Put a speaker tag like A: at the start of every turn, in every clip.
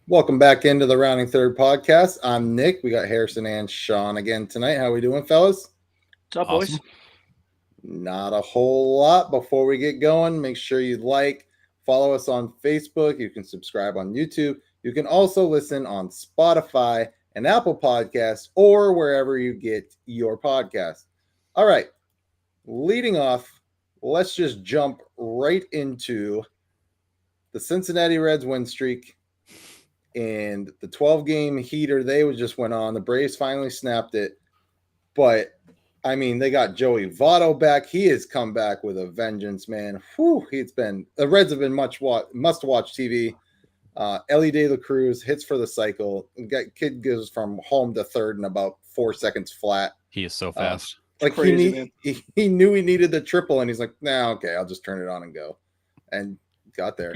A: Welcome back into the Rounding Third podcast. I'm Nick. We got Harrison and Sean again tonight. How we doing, fellas?
B: What's up, boys?
C: Awesome.
A: Not a whole lot. Before we get going, make sure you follow us on Facebook. You can subscribe on YouTube. You can also listen on Spotify and Apple Podcasts or wherever you get your podcasts. All right. Leading off, let's just jump right into the Cincinnati Reds win streak and the 12-game heater they just went on. The Braves finally snapped it. But, I mean, they got Joey Votto back. He has come back with a vengeance, man. Whew, the Reds have been must-watch TV. Ellie De La Cruz hits for the cycle. Kid goes from home to third in about 4 seconds flat.
C: He is so fast.
A: He knew he needed the triple, and he's like, nah, okay, I'll just turn it on and go. And got there.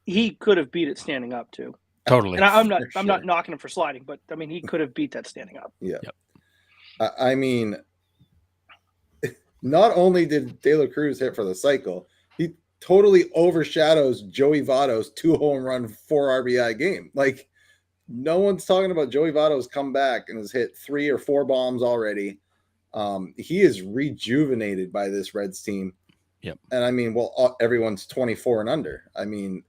B: He could have beat it standing up, too.
C: Totally.
B: And I'm not knocking him for sliding, but, I mean, he could have beat that standing up.
A: Yeah. Yep. I mean, not only did De La Cruz hit for the cycle, he totally overshadows Joey Votto's 2-home run, 4 RBI game. Like, no one's talking about Joey Votto's comeback and has hit 3 or 4 bombs already. He is rejuvenated by this Reds team.
C: Yep.
A: And I mean, everyone's 24 and under. I mean,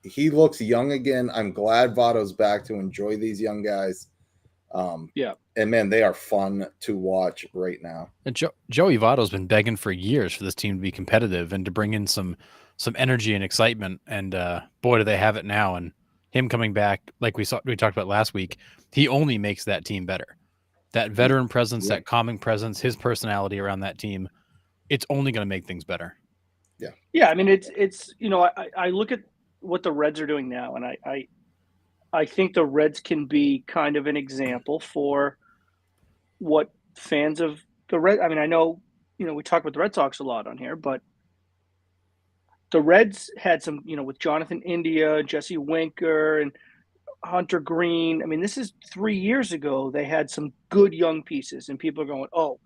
A: he looks young again. I'm glad Votto's back to enjoy these young guys. And man, they are fun to watch right now.
C: And Joey Votto's been begging for years for this team to be competitive and to bring in some energy and excitement. And boy, do they have it now. And him coming back, like we talked about last week, he only makes that team better. That veteran presence, that calming presence, his personality around that team, it's only going to make things better.
A: Yeah.
B: Yeah. I mean, it's I look at what the Reds are doing now, and I think the Reds can be kind of an example for what fans of the Reds. I mean, I know, we talk about the Red Sox a lot on here, but the Reds had some, with Jonathan India, Jesse Winker, and Hunter Green. I mean, this is 3 years ago. They had some good young pieces, and people are going, oh,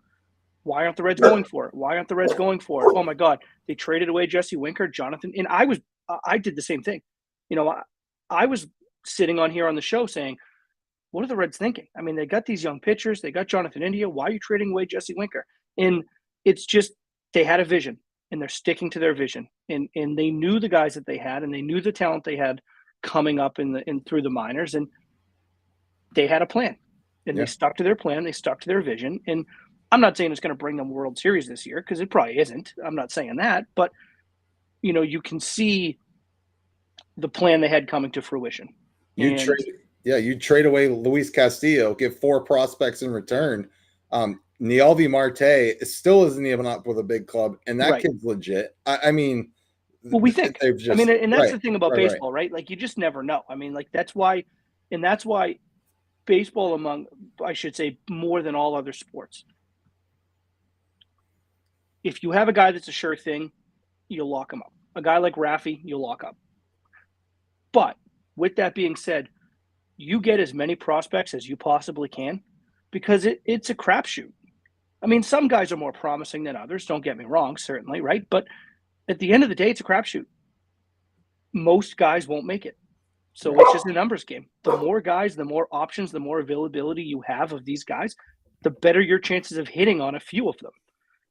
B: why aren't the Reds going for it? Why aren't the Reds going for it? Oh, my God. They traded away Jesse Winker, Jonathan. And I did the same thing. I was sitting on here on the show saying, what are the Reds thinking? I mean, they got these young pitchers. They got Jonathan India. Why are you trading away Jesse Winker? And it's just they had a vision, and they're sticking to their vision. And they knew the guys that they had, and they knew the talent they had coming up through the minors, and they had a plan. And they stuck to their plan. They stuck to their vision. And I'm not saying it's going to bring them World Series this year, because it probably isn't. I'm not saying that. But, you can see the plan they had coming to fruition.
A: You trade away Luis Castillo, give 4 prospects in return. Nielvi Marte still isn't even up with a big club, and that kid's legit. I mean,
B: well, we think. And that's the thing about baseball, right? Like, you just never know. I mean, like, that's why baseball, I should say, more than all other sports, if you have a guy that's a sure thing, you'll lock him up. A guy like Rafi, you'll lock up. But with that being said, you get as many prospects as you possibly can, because it's a crapshoot. I mean, some guys are more promising than others. Don't get me wrong, certainly, right? But at the end of the day, it's a crapshoot. Most guys won't make it. So it's just a numbers game. The more guys, the more options, the more availability you have of these guys, the better your chances of hitting on a few of them.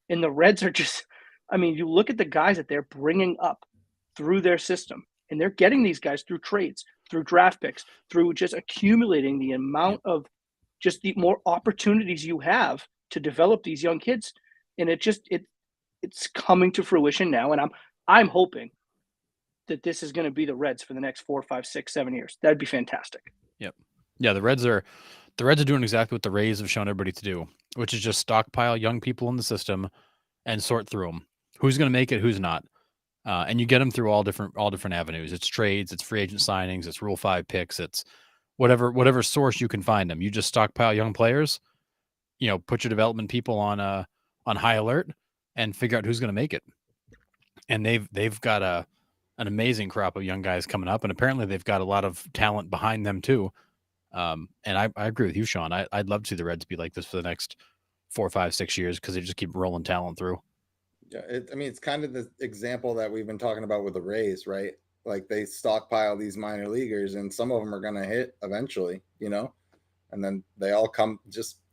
B: And the Reds are just, I mean, you look at the guys that they're bringing up through their system, and they're getting these guys through trades, through draft picks, through just accumulating the amount of just the more opportunities you have to develop these young kids. And it's coming to fruition now. And I'm hoping that this is going to be the Reds for the next 4, 5, 6, 7 years. That'd be fantastic.
C: Yep. Yeah. The Reds are doing exactly what the Rays have shown everybody to do, which is just stockpile young people in the system and sort through them. Who's going to make it? Who's not? And you get them through all different avenues. It's trades, it's free agent signings, it's Rule 5 picks, it's whatever source you can find them. You just stockpile young players, put your development people on high alert and figure out who's going to make it. And they've got an amazing crop of young guys coming up, and apparently they've got a lot of talent behind them too. And I agree with you, Sean. I'd love to see the Reds be like this for the next 4, 5, 6 years, because they just keep rolling talent through.
A: Yeah, it's kind of the example that we've been talking about with the Rays, right? Like they stockpile these minor leaguers, and some of them are going to hit eventually, and then they all come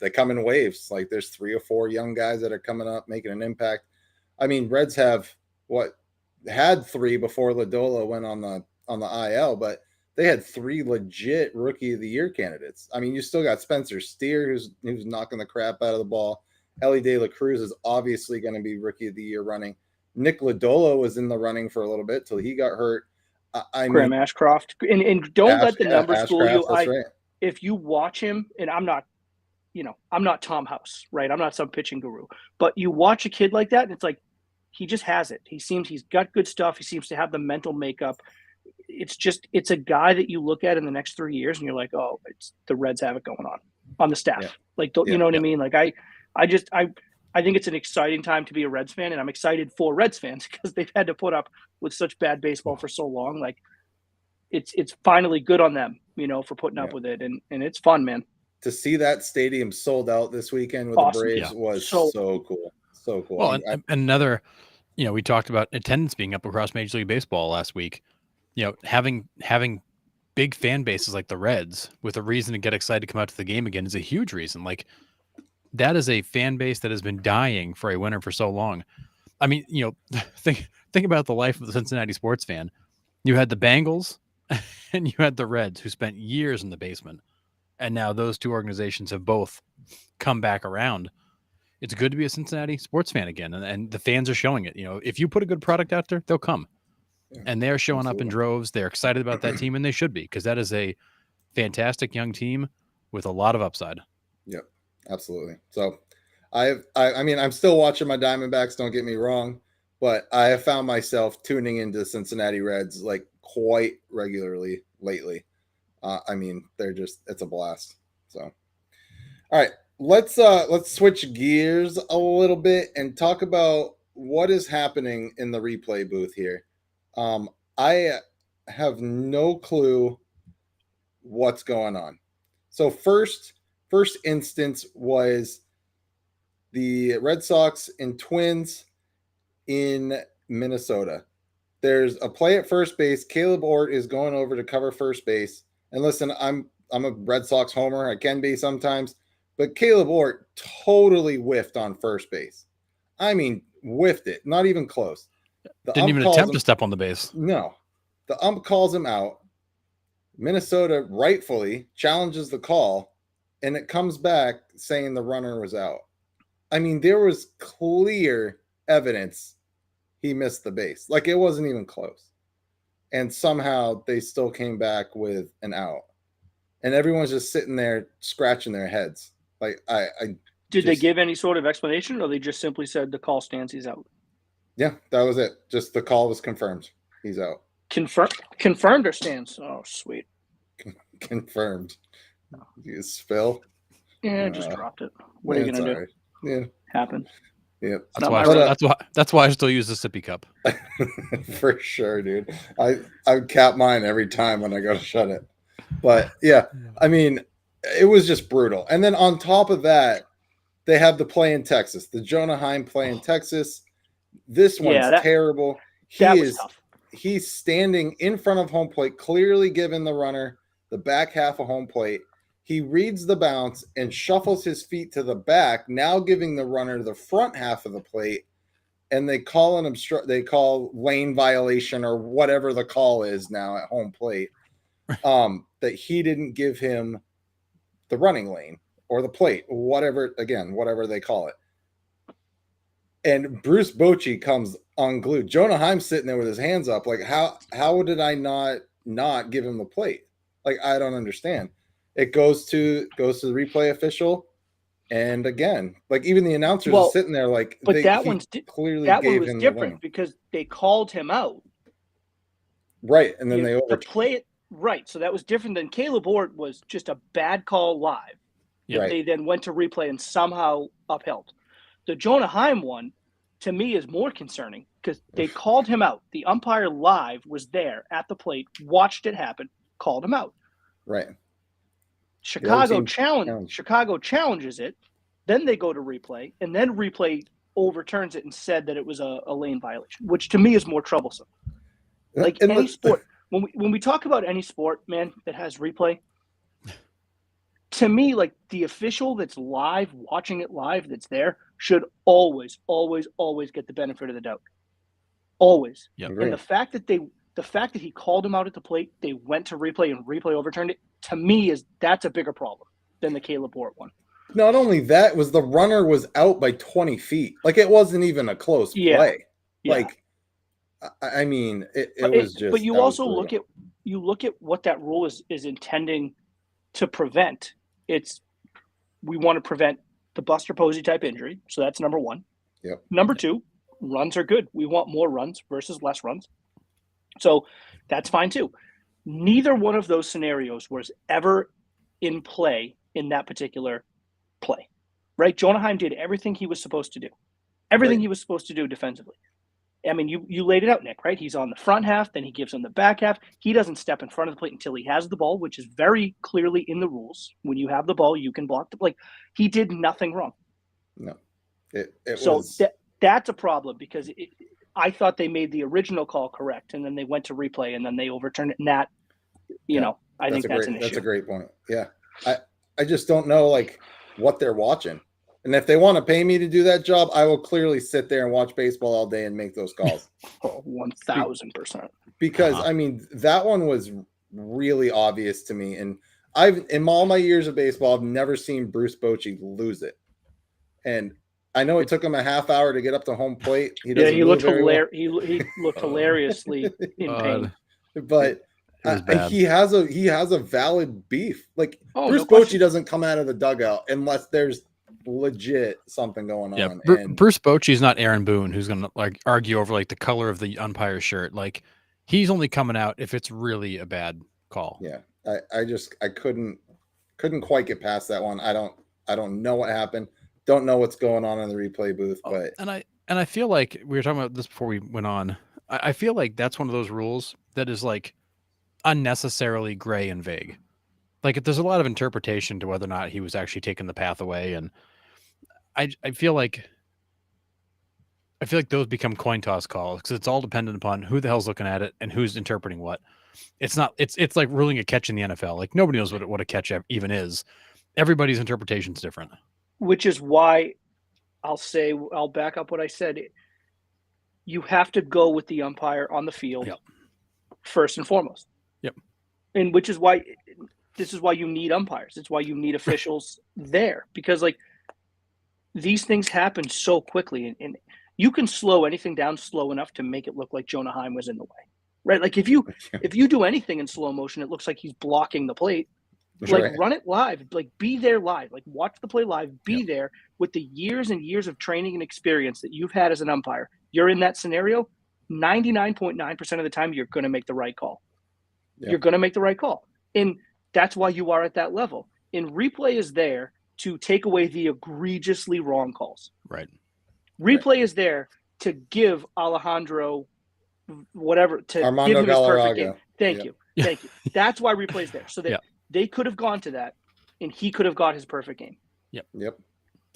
A: in waves. Like there's 3 or 4 young guys that are coming up making an impact. I mean, Reds have had 3 before Lodolo went on the IL, but they had 3 legit rookie of the year candidates. I mean, you still got Spencer Steer, who's knocking the crap out of the ball. Ellie De La Cruz is obviously going to be rookie of the year running. Nick Lodolo was in the running for a little bit till he got hurt.
B: Graham Ashcroft, and don't let the numbers fool you.
A: That's right.
B: If you watch him, and I'm not Tom House, right? I'm not some pitching guru, but you watch a kid like that, and it's like he just has it. He's got good stuff. He seems to have the mental makeup. It's a guy that you look at in the next 3 years, and you're like, oh, the Reds have it going on the staff.
A: Yeah.
B: You know what I mean? Like I think it's an exciting time to be a Reds fan, and I'm excited for Reds fans because they've had to put up with such bad baseball for so long. Like it's finally good on them, for putting up with it, and it's fun, man.
A: To see that stadium sold out this weekend with the Braves was so cool. So cool.
C: Well, and another, we talked about attendance being up across Major League Baseball last week. Having big fan bases like the Reds with a reason to get excited to come out to the game again is a huge reason. Like that is a fan base that has been dying for a winner for so long. I mean, think about the life of the Cincinnati sports fan. You had the Bengals and you had the Reds who spent years in the basement. And now those 2 organizations have both come back around. It's good to be a Cincinnati sports fan again. And the fans are showing it. If you put a good product out there, they'll come. Yeah, and they're showing up in droves. They're excited about that team, and they should be, because that is a fantastic young team with a lot of upside.
A: Yep, absolutely. So I mean, I'm still watching my Diamondbacks, don't get me wrong, but I have found myself tuning into Cincinnati Reds like quite regularly lately. I mean, it's a blast. So, all right, let's switch gears a little bit and talk about what is happening in the replay booth here. I have no clue what's going on. So first instance was the Red Sox and Twins in Minnesota. There's a play at first base. Caleb Ort is going over to cover first base. And listen, I'm a Red Sox homer. I can be sometimes, but Caleb Ort totally whiffed on first base. I mean, whiffed it, not even close.
C: Didn't even attempt to step on the base.
A: No. The ump calls him out. Minnesota rightfully challenges the call, and it comes back saying the runner was out. I mean, there was clear evidence he missed the base. Like, it wasn't even close. And somehow they still came back with an out. And everyone's just sitting there scratching their heads. Like,
B: Did they give any sort of explanation, or they just simply said the call stands, he's out?
A: Yeah, that was it. Just the call was confirmed. He's out.
B: Confirmed or stands? Oh, sweet.
A: Confirmed. You spill?
B: Yeah, just dropped it. What are you gonna do?
A: Right. Yeah,
B: happened.
A: Yeah,
C: that's why I still use the sippy cup.
A: For sure, dude. I cap mine every time when I go to shut it. But yeah, I mean, it was just brutal. And then on top of that, they have the play in Texas, the Jonah Heim play in Texas. This one's terrible. He's standing in front of home plate, clearly giving the runner the back half of home plate. He reads the bounce and shuffles his feet to the back, now giving the runner the front half of the plate. And they call they call lane violation or whatever the call is now at home plate. That he didn't give him the running lane or the plate, whatever they call it. And Bruce Bochy comes unglued. Jonah Heim's sitting there with his hands up. Like, how did I not give him the plate? Like, I don't understand. It goes to the replay official. And again, like, even the announcers are sitting there like,
B: but that one was
A: him
B: different because they called him out.
A: Right. And then they
B: play it. Right. So that was different than Caleb Ort was just a bad call live.
C: Yep.
A: Right.
B: They then went to replay and somehow upheld. The Jonah Heim one, to me, is more concerning because they called him out. The umpire live was there at the plate, watched it happen, called him out.
A: Right.
B: Chicago challenges it. Then they go to replay, and then replay overturns it and said that it was a lane violation, which to me is more troublesome. Like
A: And
B: any sport, when we talk about any sport, man, that has replay, to me, like the official that's live, watching it live, that's there, should always, always, always get the benefit of the doubt. Always.
C: Yep.
B: And the fact that he called him out at the plate, they went to replay and replay overturned it, to me that's a bigger problem than the Caleb Bort one.
A: Not only that, was the runner was out by 20 feet. Like it wasn't even a close play.
B: Yeah.
A: Like, I mean, it was just.
B: But you also look at what that rule is intending to prevent. We want to prevent the Buster Posey type injury, so that's number one.
A: Yep.
B: Number two, runs are good. We want more runs versus less runs, so that's fine too. Neither one of those scenarios was ever in play in that particular play, right? Jonah Heim did everything he was supposed to do, he was supposed to do defensively. I mean, you laid it out, Nick, right? He's on the front half, then he gives him the back half. He doesn't step in front of the plate until he has the ball, which is very clearly in the rules. When you have the ball, you can block the play. He did nothing wrong.
A: No.
B: That's a problem because I thought they made the original call correct, and then they went to replay, and then they overturned it. And that, I think that's an issue.
A: That's a great point. Yeah. I just don't know, like, what they're watching. And if they want to pay me to do that job, I will clearly sit there and watch baseball all day and make those calls.
B: 1,000%.
A: Because, I mean, that one was really obvious to me. And in all my years of baseball, I've never seen Bruce Bochy lose it. And I know it took him a half hour to get up to home plate. He looked
B: he looked hilariously in pain.
A: But he has a valid beef. Like Bruce Bochy doesn't come out of the dugout unless there's legit something going on.
C: Bruce Bochy's not Aaron Boone, who's gonna like argue over like the color of the umpire's shirt. Like he's only coming out if it's really a bad call.
A: Yeah, I couldn't quite get past that one. I don't know what happened. Don't know what's going on in the replay booth. But
C: and I feel like we were talking about this before we went on. I feel like that's one of those rules that is like unnecessarily gray and vague. Like there's a lot of interpretation to whether or not he was actually taking the path away, and I feel like those become coin toss calls because it's all dependent upon who the hell's looking at it and who's interpreting what. It's not. It's like ruling a catch in the NFL. Like nobody knows what a catch even is. Everybody's interpretation is different.
B: Which is why I'll back up what I said. You have to go with the umpire on the field first and foremost.
C: Yep.
B: And which is why this is why you need umpires. It's why you need officials there because like these things happen so quickly and you can slow anything down slow enough to make it look like Jonah Heim was in the way, right? Like if you do anything in slow motion, it looks like he's blocking the plate. Like run it live, like be there live, like watch the play live, be there with the years and years of training and experience that you've had as an umpire. You're in that scenario, 99.9% of the time, you're going to make the right call. Yeah. You're going to make the right call. And that's why you are at that level. And replay is there to take away the egregiously wrong calls.
C: Right.
B: Replay is there to give Alejandro whatever, to
A: Armando
B: give him his perfect
A: Galarraga.
B: game. Thank you. That's why replay is there. So that they could have gone to that and he could have got his perfect game.
A: Yep.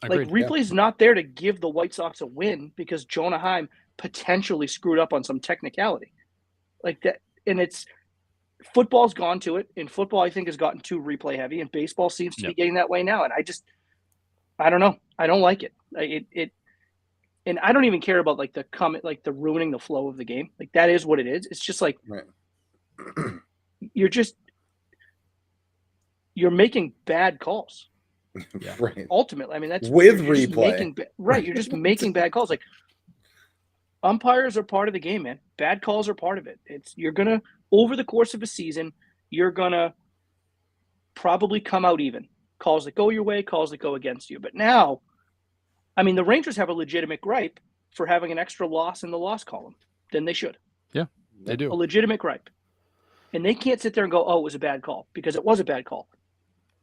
B: Like replay is not there to give the White Sox a win because Jonah Heim potentially screwed up on some technicality like that. And football's gone to it, and football I think has gotten too replay heavy, and baseball seems to be getting that way now. And I don't know. I don't like it. And I don't even care about like the comment, like the ruining the flow of the game. Like that is what it is. It's just like you're making bad calls.
A: Right.
B: Ultimately, I mean that's
A: with replay.
B: You're just making bad calls. Like umpires are part of the game, man. Bad calls are part of it. You're gonna over the course of a season, you're gonna probably come out even. Calls that go your way, calls that go against you. But now, I mean, the Rangers have a legitimate gripe for having an extra loss in the loss column. Then they should.
C: Yeah, they do.
B: A legitimate gripe. And they can't sit there and go, oh, it was a bad call, because it was a bad call.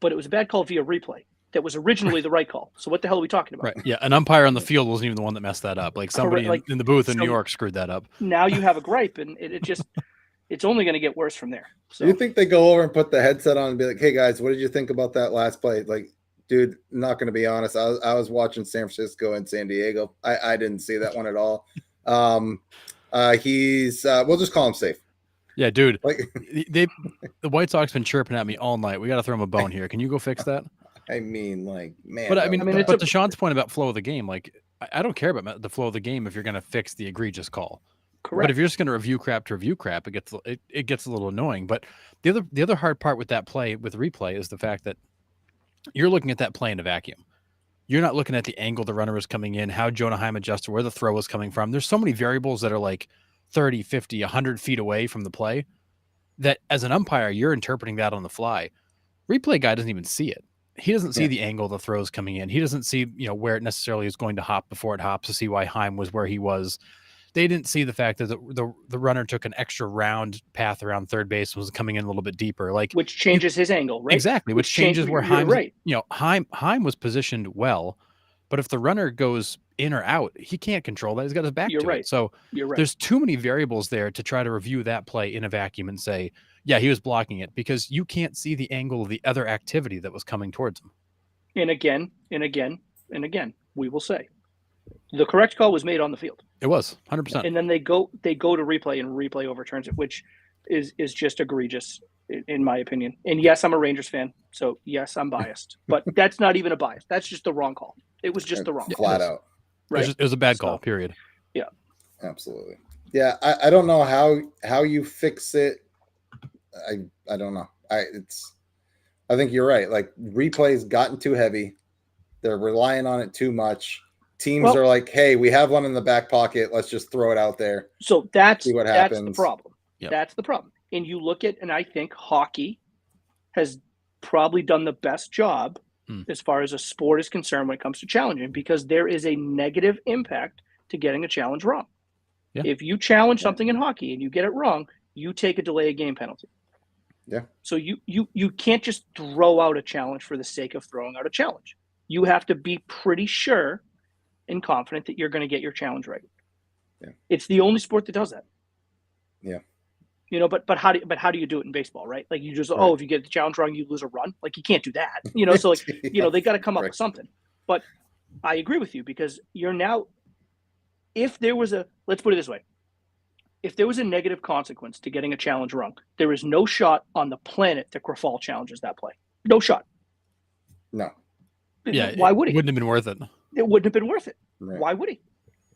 B: But it was a bad call via replay. That was originally the right call. So what the hell are we talking about?
C: Right. Yeah, an umpire on the field wasn't even the one that messed that up. Like somebody in the booth in New York screwed that up.
B: Now you have a gripe, and it's only going to get worse from there. So
A: do you think they go over and put the headset on and be like, hey guys, what did you think about that last play? Like, dude, not going to be honest. I was watching San Francisco and San Diego. I didn't see that one at all. We'll just call him safe.
C: Yeah, dude.
A: Like,
C: The White Sox been chirping at me all night. We got to throw them a bone here. Can you go fix that?
A: I mean, like, man.
C: But I
A: that
C: mean,
A: was
B: it's
C: but
A: bad.
C: to Sean's point about flow of the game, like I don't care about the flow of the game if you're going to fix the egregious call.
B: Correct.
C: But if you're just going to review crap, it gets a little annoying. But the other hard part with that play with replay is the fact that you're looking at that play in a vacuum. You're not looking at the angle the runner was coming in, how Jonah Heim adjusted, where the throw was coming from. There's so many variables that are like 30, 50, 100 feet away from the play that as an umpire, you're interpreting that on the fly. Replay guy doesn't even see it. He doesn't see the angle the throw's coming in. He doesn't see, where it necessarily is going to hop before it hops to see why Heim was where he was. They didn't see the fact that the runner took an extra round path around third base and was coming in a little bit deeper,
B: which changes his angle, right?
C: Exactly, which changes where
B: Heim. Right.
C: Heim was positioned well, but if the runner goes in or out, he can't control that. He's got his back to it. So
B: You're right.
C: there's too many variables there to try to review that play in a vacuum and say, yeah, he was blocking it, because you can't see the angle of the other activity that was coming towards him.
B: And again, we will say the correct call was made on the field.
C: It was 100%.
B: And then they go to replay, and replay overturns it, which is just egregious in my opinion. And yes, I'm a Rangers fan, so yes, I'm biased. But that's not even a bias. That's just the wrong call. It was just the wrong call.
A: Flat out.
B: Right.
C: It was a bad call, period.
B: Yeah.
A: Absolutely. Yeah, I don't know how you fix it. I don't know. I think you're right. Like, replay's gotten too heavy. They're relying on it too much. Teams are like, hey, we have one in the back pocket. Let's just throw it out there.
B: So that's
A: see what
B: that's
A: happens.
B: the problem.
C: Yep.
B: That's the problem. And you look at, and I think hockey has probably done the best job as far as a sport is concerned when it comes to challenging, because there is a negative impact to getting a challenge wrong.
C: Yeah.
B: If you challenge something in hockey and you get it wrong, you take a delay of game penalty.
A: Yeah.
B: So you can't just throw out a challenge for the sake of throwing out a challenge. You have to be pretty sure and confident that you're going to get your challenge right.
A: Yeah.
B: It's the only sport that does that.
A: Yeah.
B: But how do you do it in baseball, right? Like, you just
A: Right.
B: if you get the challenge wrong, you lose a run. Like, you can't do that. So like they got to come up with something. But I agree with you, because you're now, if there was let's put it this way, if there was a negative consequence to getting a challenge wrong, there is no shot on the planet that Grafal challenges that play. No shot.
A: No.
C: Yeah.
B: Why would he?
C: Wouldn't have been worth it.
B: It wouldn't have been worth it.
A: Right.
B: Why would he?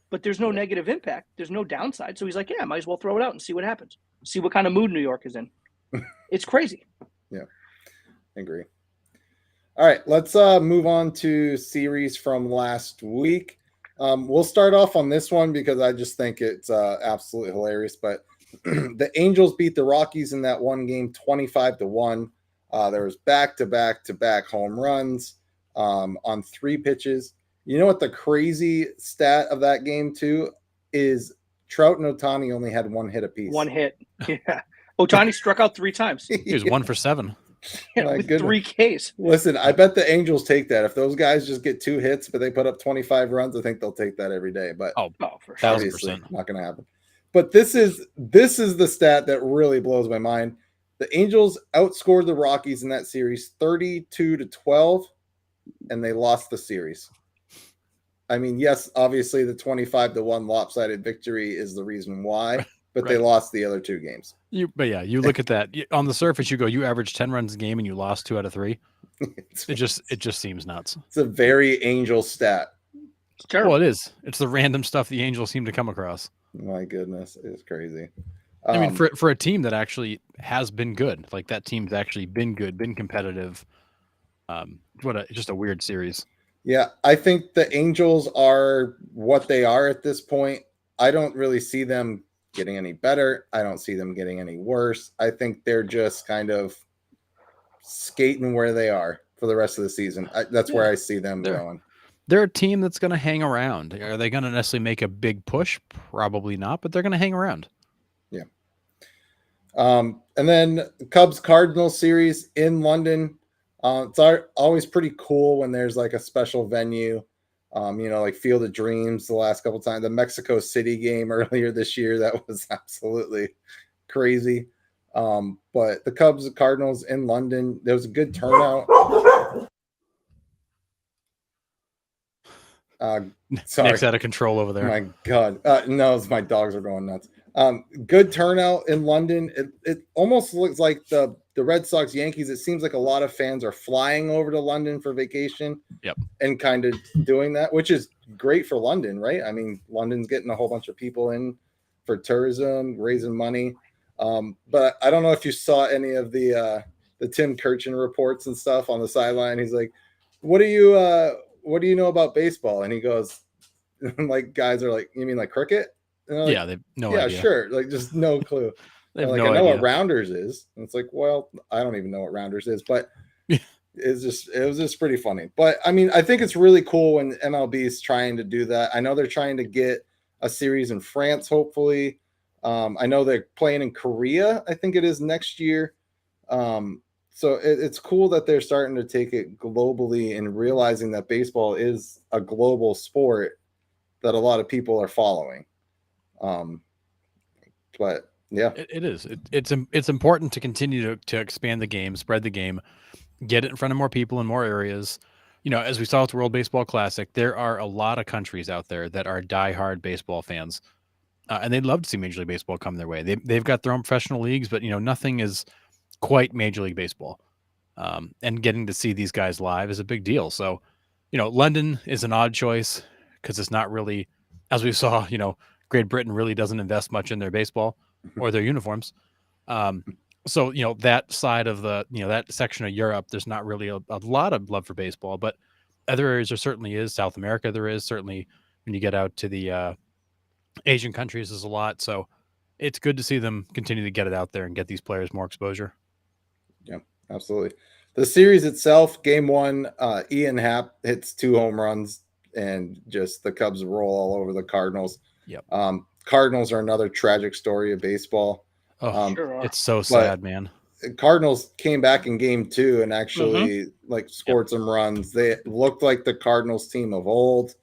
B: But there's no negative impact. There's no downside. So he's like, yeah, I might as well throw it out and see what happens. See what kind of mood New York is in. It's crazy.
A: Yeah, I agree. All right, let's move on to series from last week. We'll start off on this one because I just think it's absolutely hilarious. But the Angels beat the Rockies in that one game 25-1. There was back-to-back home runs on 3 pitches. You know what the crazy stat of that game too is? Trout and Ohtani only had 1 hit apiece.
B: 1 hit. Yeah. Ohtani struck out 3 times.
C: He was 1 for 7.
B: With 3 Ks.
A: Listen, I bet the Angels take that. If those guys just get 2 hits, but they put up 25 runs, I think they'll take that every day. But
B: for sure.
A: obviously not going to happen. But this is the stat that really blows my mind. The Angels outscored the Rockies in that series 32-12, and they lost the series. I mean, yes, obviously the 25-1 lopsided victory is the reason why, but they lost the other 2 games.
C: You look at that on the surface. You average 10 runs a game and you lost 2 out of 3. It just seems nuts.
A: It's a very Angel stat.
B: It's terrible.
C: Well, it is. It's the random stuff the Angels seem to come across.
A: My goodness, it's crazy.
C: I mean, for a team that actually has been good, like that team's actually been good, been competitive. Just a weird series.
A: Yeah, I think the Angels are what they are at this point. I don't really see them getting any better. I don't see them getting any worse. I think they're just kind of skating where they are for the rest of the season. That's where I see them going.
C: They're a team that's going to hang around. Are they going to necessarily make a big push? Probably not, but they're going to hang around.
A: Yeah. And then Cubs-Cardinals series in London. It's always pretty cool when there's like a special venue, like Field of Dreams the last couple of times. The Mexico City game earlier this year, that was absolutely crazy. But the Cubs and Cardinals in London, there was a good turnout.
C: Sorry. Nick's out of control over there.
A: My God. No, it's my dogs are going nuts. Good turnout in London. It almost looks like the Red Sox Yankees. It seems like a lot of fans are flying over to London for vacation.
C: Yep.
A: And kind of doing that, which is great for London, right? I mean, London's getting a whole bunch of people in for tourism, raising money. But I don't know if you saw any of the Tim Kirchin reports and stuff on the sideline. He's like, what do you know about baseball? And he goes, like, guys are like, you mean like cricket? Like,
C: yeah, they've no
A: yeah,
C: idea.
A: Sure. Like, just no clue.
C: They have
A: Like,
C: no
A: I know
C: idea.
A: what rounders is. And it's like, well, I don't even know what rounders is, but it was just pretty funny. But I mean, I think it's really cool when MLB is trying to do that. I know they're trying to get a series in France, hopefully. I know they're playing in Korea, I think it is next year. So it's cool that they're starting to take it globally and realizing that baseball is a global sport that a lot of people are following. But yeah,
C: it is. It's important to continue to expand the game, spread the game, get it in front of more people in more areas. You know, as we saw with the World Baseball Classic, there are a lot of countries out there that are diehard baseball fans, and they'd love to see Major League Baseball come their way. They've got their own professional leagues, but you know, nothing is quite Major League Baseball. And getting to see these guys live is a big deal. So, you know, London is an odd choice because it's not really, as we saw, you know, Great Britain really doesn't invest much in their baseball or their uniforms. So, you know, that side of the, you know, that section of Europe, there's not really a lot of love for baseball, but other areas there certainly is. South America, there is certainly when you get out to the Asian countries, there's a lot. So it's good to see them continue to get it out there and get these players more exposure.
A: Yeah, absolutely. The series itself, game one, Ian Happ hits 2 home runs and just the Cubs roll all over the Cardinals.
C: Yep.
A: Cardinals are another tragic story of baseball.
C: Oh,
B: Sure are.
C: it's so sad, man.
A: Cardinals came back in game 2 and actually like scored some runs. They looked like the Cardinals team of old.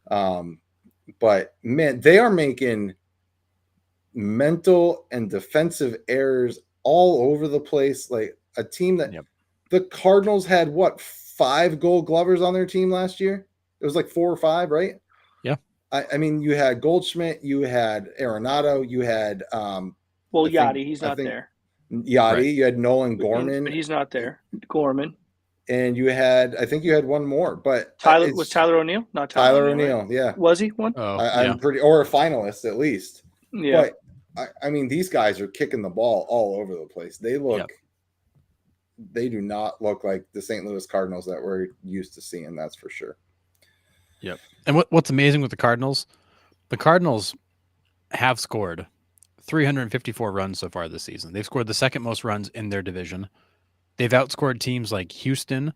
A: But man, they are making mental and defensive errors all over the place. Like a team that the Cardinals had what, 5 Gold Glovers on their team last year? It was like 4 or 5, right?
C: Yeah.
A: I mean, you had Goldschmidt, you had Arenado, you had
B: Yachty, he's not there.
A: Yachty,
C: Right.
A: you had Nolan Gorman,
B: but he's not there. Gorman,
A: and you had, I think you had one more, but
B: Tyler O'Neill, not
A: Tyler
B: O'Neill.
A: O'Neill, yeah,
B: was he one?
C: Oh,
A: I'm pretty, or a finalist at least.
B: Yeah,
A: but I mean, these guys are kicking the ball all over the place. They look, they do not look like the St. Louis Cardinals that we're used to seeing. That's for sure.
C: Yep. And what's amazing with the Cardinals have scored 354 runs so far this season. They've scored the second most runs in their division. They've outscored teams like Houston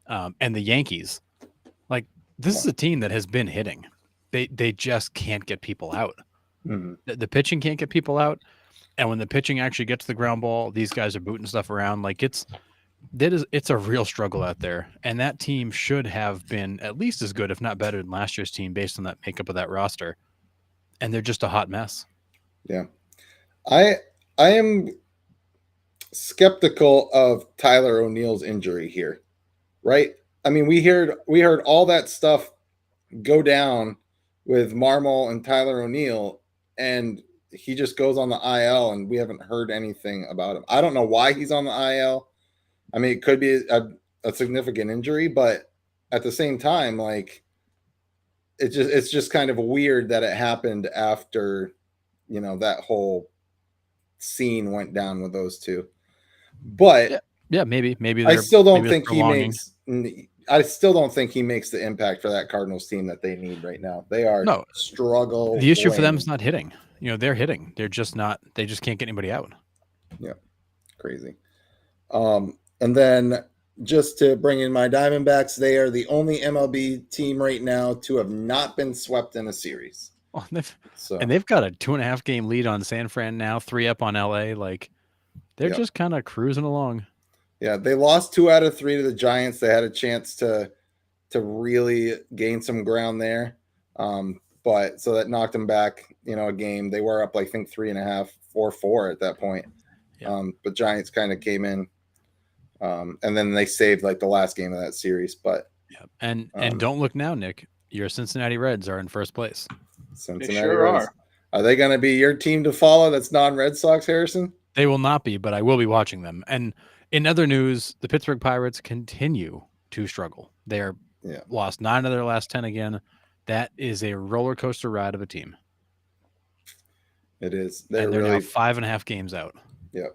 C: and the Yankees. Like, this is a team that has been hitting. They just can't get people out.
A: Mm-hmm.
C: The pitching can't get people out. And when the pitching actually gets the ground ball, these guys are booting stuff around. Like, it's a real struggle out there. And that team should have been at least as good, if not better, than last year's team based on that makeup of that roster. And they're just a hot mess.
A: Yeah. I am skeptical of Tyler O'Neill's injury here, right? I mean, we heard all that stuff go down with Marmol and Tyler O'Neill, and he just goes on the IL, and we haven't heard anything about him. I don't know why he's on the IL. I mean, it could be a significant injury, but at the same time, like, it's just kind of weird that it happened after, you know, that whole scene went down with those two. But
C: yeah, maybe
A: I still don't think he makes. I still don't think he makes the impact for that Cardinals team that they need right now. They are struggle.
C: The issue for them is not hitting. You know, they're hitting. They're just not. They just can't get anybody out.
A: Yeah, crazy. And then just to bring in my Diamondbacks, they are the only MLB team right now to have not been swept in a series.
C: Oh, and they've got a 2.5 game lead on San Fran now, 3 up on LA. Like, they're just kind of cruising along.
A: Yeah, they lost 2 out of 3 to the Giants. They had a chance to really gain some ground there. But so that knocked them back, you know, a game. They were up, I think, 3.5, 4-4 at that point. Yeah. But Giants kind of came in. And then they saved like the last game of that series. But
C: and don't look now, Nick. Your Cincinnati Reds are in first place.
A: Cincinnati Reds. Are they going to be your team to follow that's non-Red Sox, Harrison?
C: They will not be, but I will be watching them. And in other news, the Pittsburgh Pirates continue to struggle. They are lost 9 of their last 10 again. That is a roller coaster ride of a team.
A: It is.
C: They're really now 5.5 games out.
A: Yeah.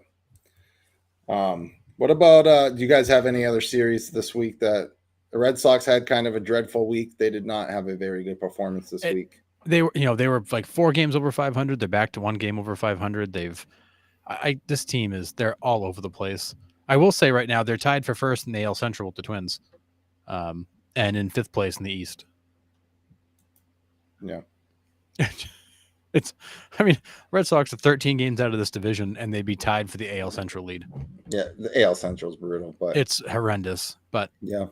A: What about do you guys have any other series this week that the Red Sox had kind of a dreadful week? They did not have a very good performance this week.
C: They were like 4 games over 500. They're back to 1 game over 500. This team they're all over the place. I will say right now they're tied for first in the AL Central with the Twins, and in 5th place in the East.
A: Yeah.
C: Red Sox are 13 games out of this division, and they'd be tied for the AL Central lead.
A: Yeah, the AL Central is brutal, but
C: it's horrendous. But
A: yeah,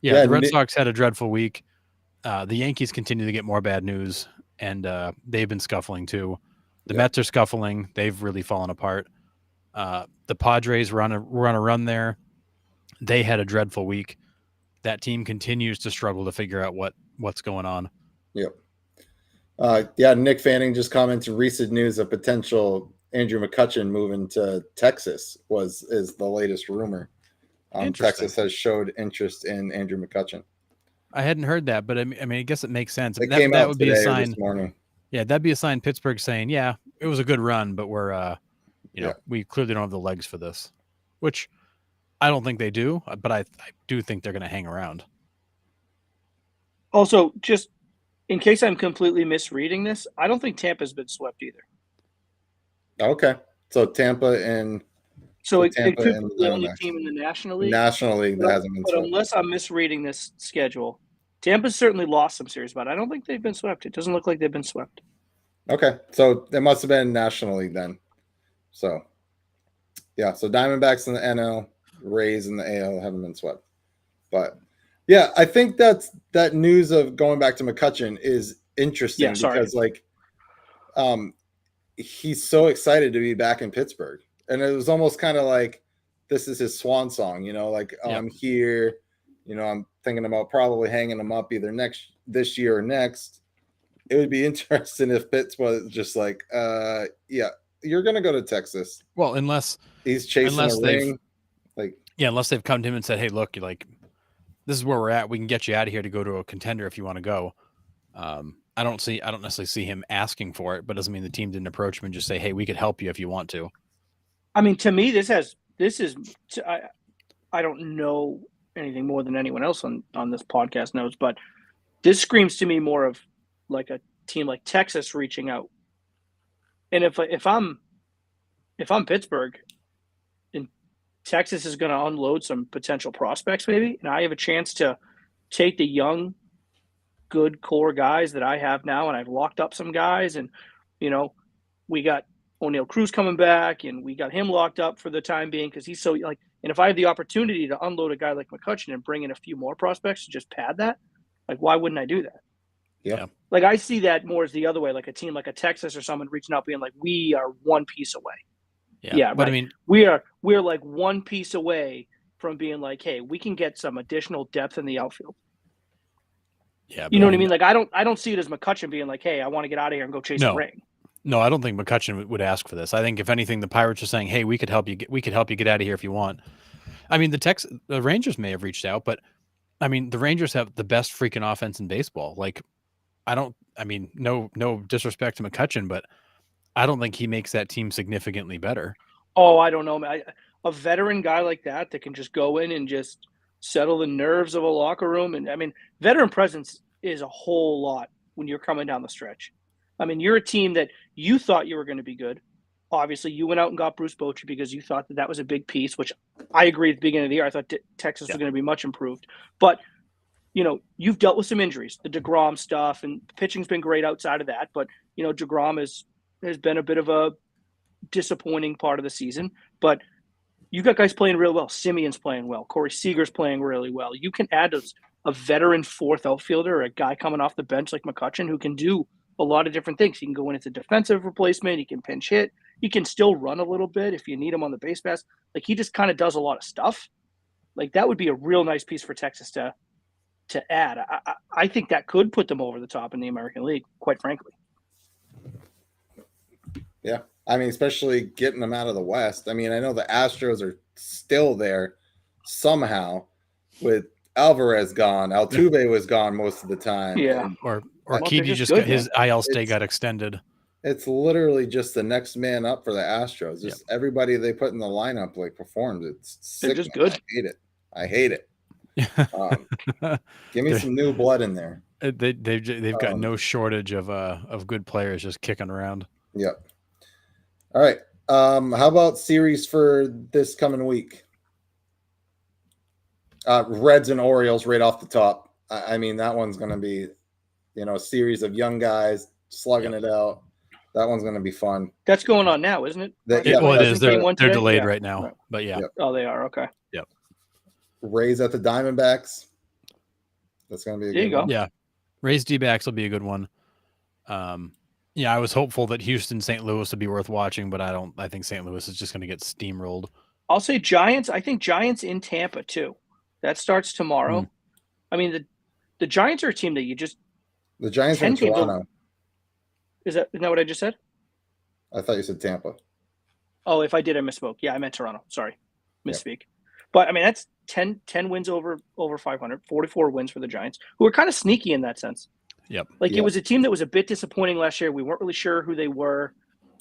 C: the Red Sox had a dreadful week. The Yankees continue to get more bad news, and they've been scuffling too. The Mets are scuffling; they've really fallen apart. The Padres were on a run there. They had a dreadful week. That team continues to struggle to figure out what's going on.
A: Yep. Nick Fanning just commented recent news of potential Andrew McCutchen moving to Texas is the latest rumor. Texas has showed interest in Andrew McCutchen.
C: I hadn't heard that, but I guess it makes sense.
A: That would be a sign. This morning.
C: Yeah, that'd be a sign. Pittsburgh saying, "Yeah, it was a good run, but we're, we clearly don't have the legs for this," which I don't think they do, but I do think they're going to hang around.
B: Also, just in case I'm completely misreading this, I don't think Tampa's been swept either.
A: Okay, so Tampa and
B: it could be the only team in the National League.
A: National League that hasn't been swept.
B: But unless I'm misreading this schedule, Tampa's certainly lost some series, but I don't think they've been swept. It doesn't look like they've been swept.
A: Okay, so it must have been National League then. So, so Diamondbacks in the NL, Rays in the AL haven't been swept. But, I think that news of going back to McCutchen is interesting because, he's so excited to be back in Pittsburgh. And it was almost kind of like this is his swan song, I'm here, I'm thinking about probably hanging him up either this year or next. It would be interesting if Pitts was just like, you're going to go to Texas.
C: Well, unless
A: he's chasing a ring.
C: Unless they've come to him and said, hey, look, this is where we're at. We can get you out of here to go to a contender if you want to go. I don't necessarily see him asking for it, but doesn't mean the team didn't approach him and just say, hey, we could help you if you want to.
B: I mean, to me, I don't know anything more than anyone else on this podcast knows, but this screams to me more of like a team like Texas reaching out. And if I'm Pittsburgh and Texas is going to unload some potential prospects maybe, and I have a chance to take the young, good core guys that I have now, and I've locked up some guys, and we got O'Neal Cruz coming back, and we got him locked up for the time being because he's so and if I have the opportunity to unload a guy like McCutchen and bring in a few more prospects to just pad that, why wouldn't I do that?
A: Yeah.
B: I see that more as the other way, like a team like a Texas or someone reaching out being like, we are one piece away. Yeah.
C: But
B: right.
C: I mean,
B: we're like one piece away from being like, hey, we can get some additional depth in the outfield.
C: Yeah.
B: You know what I mean? I don't see it as McCutchen being like, hey, I want to get out of here and go chase a ring.
C: No, I don't think McCutchen would ask for this. I think if anything, the Pirates are saying, hey, we could help you get out of here if you want. I mean, the Rangers may have reached out, but I mean, the Rangers have the best freaking offense in baseball. No disrespect to McCutchen, but I don't think he makes that team significantly better.
B: Oh, I don't know. A veteran guy like that can just go in and just settle the nerves of a locker room. And I mean, veteran presence is a whole lot when you're coming down the stretch. I mean, you're a team that you thought you were going to be good. Obviously, you went out and got Bruce Bochy because you thought that was a big piece, which I agree at the beginning of the year. I thought Texas was going to be much improved. But, you've dealt with some injuries, the DeGrom stuff, and pitching's been great outside of that. But, DeGrom has been a bit of a disappointing part of the season. But you've got guys playing real well. Simeon's playing well. Corey Seager's playing really well. You can add a veteran fourth outfielder, a guy coming off the bench like McCutchen who can do a lot of different things. He can go in as a defensive replacement. He can pinch hit. He can still run a little bit if you need him on the base pass. He just kind of does a lot of stuff. That would be a real nice piece for Texas to add. I think that could put them over the top in the American League, quite frankly.
A: Yeah. I mean, especially getting them out of the West. I mean, I know the Astros are still there somehow with Alvarez gone. Altuve was gone most of the time.
B: Yeah.
A: And
C: Or
B: Well, they're
C: Urquidy
B: just
C: just
B: good,
C: got his IL stay
A: It's-
C: got extended.
A: it's literally just the next man up for the Astros. Just everybody they put in the lineup like performs. It's
B: They're just
A: sickening.
B: good.
A: I hate it. Give me
C: They're-
A: some new blood in there.
C: They've got
A: Um,
C: no shortage of good players just kicking around.
A: Yep. All right. How about series for this coming week? Reds and Orioles right off the top. I mean, that one's going to be, a series of young guys slugging it out. That one's going to be fun.
B: That's going on now, isn't it?
C: Well, it is.
B: Game one
C: They're
B: today?
C: delayed
B: Yeah.
C: right now,
B: Right.
C: but yeah.
A: Yep.
B: Oh, they are. Okay.
A: Rays at the Diamondbacks. That's going to be a
B: There you
A: good
B: go.
A: one.
C: Yeah. Rays D-backs will be a good one. Yeah, I was hopeful that Houston St. Louis would be worth watching, but I think St. Louis is just going to get steamrolled.
B: I'll say Giants. I think Giants in Tampa too. That starts tomorrow. I mean, the Giants are a team that you just
A: The Giants are in
B: 10 games
A: Toronto.
B: isn't that what I just said?
A: I thought you said Tampa.
B: Oh, if I did, I misspoke. Yeah, I meant Toronto. Sorry, misspeak. But I mean, that's 10 wins over 500, 44 wins for the Giants, who are kind of sneaky in that sense.
C: Yep.
B: Like
A: Yeah.
B: it was a team that was a bit disappointing last year. We weren't really sure who they were.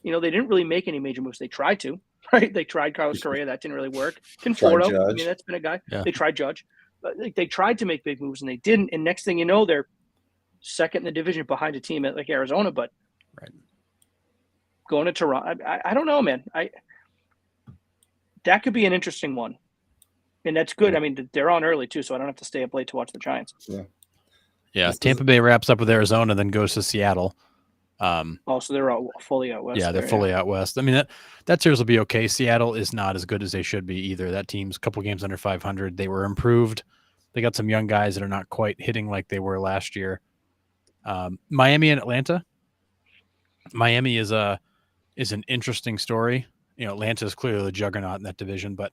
B: They didn't really make any major moves. They tried to, right? They tried Carlos Correa. That didn't really work. Conforto, I
A: Judge.
B: mean, that's been a guy.
C: Yeah.
B: They tried Judge. But they tried to make big moves and they didn't. And next thing you know, they're second in the division behind a team like Arizona. But
C: Right.
B: going to Toronto, I don't know, man. That could be an interesting one. And that's good. I mean, they're on early too, so I don't have to stay up late to watch the Giants.
C: Yeah.
A: This is-
C: Tampa Bay wraps up with Arizona, then goes to Seattle.
B: Oh, so they're fully out west.
C: Yeah, they're
B: there,
C: fully out west. I mean, that series will be okay. Seattle is not as good as they should be either. That team's a couple games under 500. They were improved. They got some young guys that are not quite hitting like they were last year. Miami and Atlanta. Miami is an interesting story. Atlanta is clearly the juggernaut in that division, but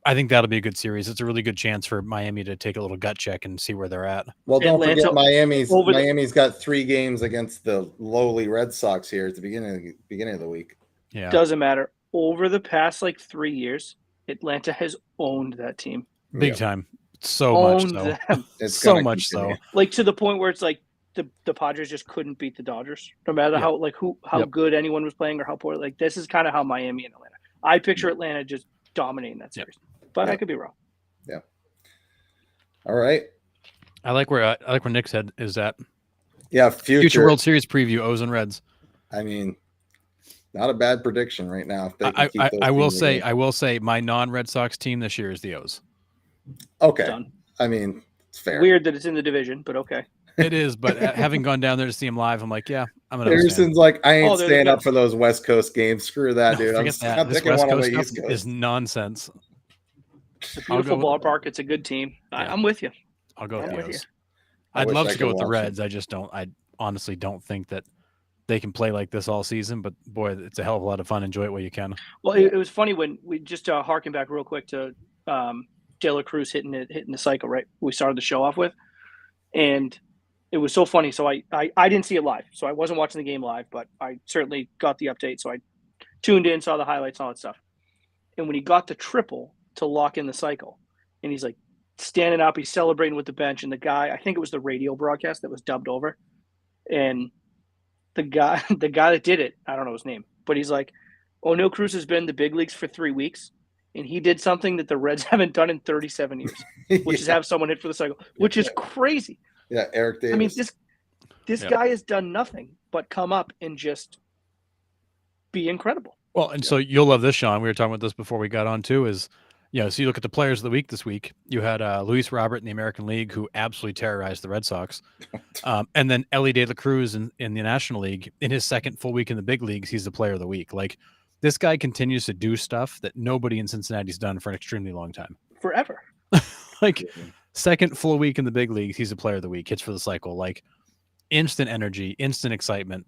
C: I think that'll be a good series. It's a really good chance for Miami to take a little gut check and see where they're at.
A: Well, don't
B: Atlanta
A: forget Miami's
B: over the-
A: Miami's got 3 games against the lowly Red Sox here at the beginning of the week.
C: Yeah.
B: Doesn't matter. Over the past 3 years, Atlanta has owned that team.
C: Big
A: Yeah.
C: time. So much
B: Owned
C: so.
B: them.
A: It's
C: So
A: gonna
C: much
A: continue.
C: so.
B: To the point where it's like the Padres just couldn't beat the Dodgers, no matter how
C: Yep.
B: good anyone was playing or how poor. Like this is kind of how Miami and Atlanta. I picture Atlanta just dominating that series, but I
A: Yep.
B: could be wrong.
A: All right.
C: I like where Nick's head is at.
A: Yeah,
C: Future World Series preview, O's and Reds.
A: I mean, not a bad prediction right now. If they can
C: I
A: keep those
C: I will
A: teams
C: say
A: in.
C: I will say my non-Red Sox team this year is the O's.
A: Okay.
B: Done.
A: I mean, it's fair.
B: Weird that it's in the division, but okay.
C: It is, but having gone down there to see him live, I'm like, yeah, I'm an O's fan.
A: Harrison's like, I ain't
B: Oh, they're
A: staying
B: the
A: up for those West Coast games. Screw that, dude.
C: Forget that.
A: I'm
C: This
A: picking
C: West
A: one on
C: Coast
A: the East
C: stuff
A: Coast.
C: is nonsense.
B: It's a
C: I'll
B: beautiful
C: go with-
B: ballpark. It's a good team.
C: Yeah.
B: I'm with you.
C: I'll go with
B: I'm
C: the
B: with you.
C: O's.
A: I
C: I'd
A: wish
C: love
A: I
C: to go
A: could
C: with the
A: watch it.
C: Reds. I just don't. I honestly don't think that they can play like this all season. But boy, it's a hell of a lot of fun. Enjoy it while you can.
B: Well, it was funny when we just harken back real quick to De La Cruz hitting the cycle, right? We started the show off with, and it was so funny. So I didn't see it live, so I wasn't watching the game live, but I certainly got the update. So I tuned in, saw the highlights, all that stuff. And when he got the triple to lock in the cycle, and he's like standing up, he's celebrating with the bench, and the guy, I think it was the radio broadcast that was dubbed over, and the guy that did it, I don't know his name, but he's like, O'Neal Cruz has been in the big leagues for 3 weeks, and he did something that the Reds haven't done in 37 years, which is have someone hit for the cycle, which is crazy.
A: Yeah, Eric Davis.
B: I mean, this
C: Yeah.
B: guy has done nothing but come up and just be incredible.
C: Well, and so you'll love this, Sean. We were talking about this before we got on too. So you look at the players of the week this week. You had Luis Robert in the American League, who absolutely terrorized the Red Sox, and then Ellie De La Cruz in the National League. In his second full week in the big leagues, he's the player of the week. Like, this guy continues to do stuff that nobody in Cincinnati's done for an extremely long time.
B: Forever.
C: Like, second full week in the big leagues, he's a player of the week. Hits for the cycle, like instant energy, instant excitement.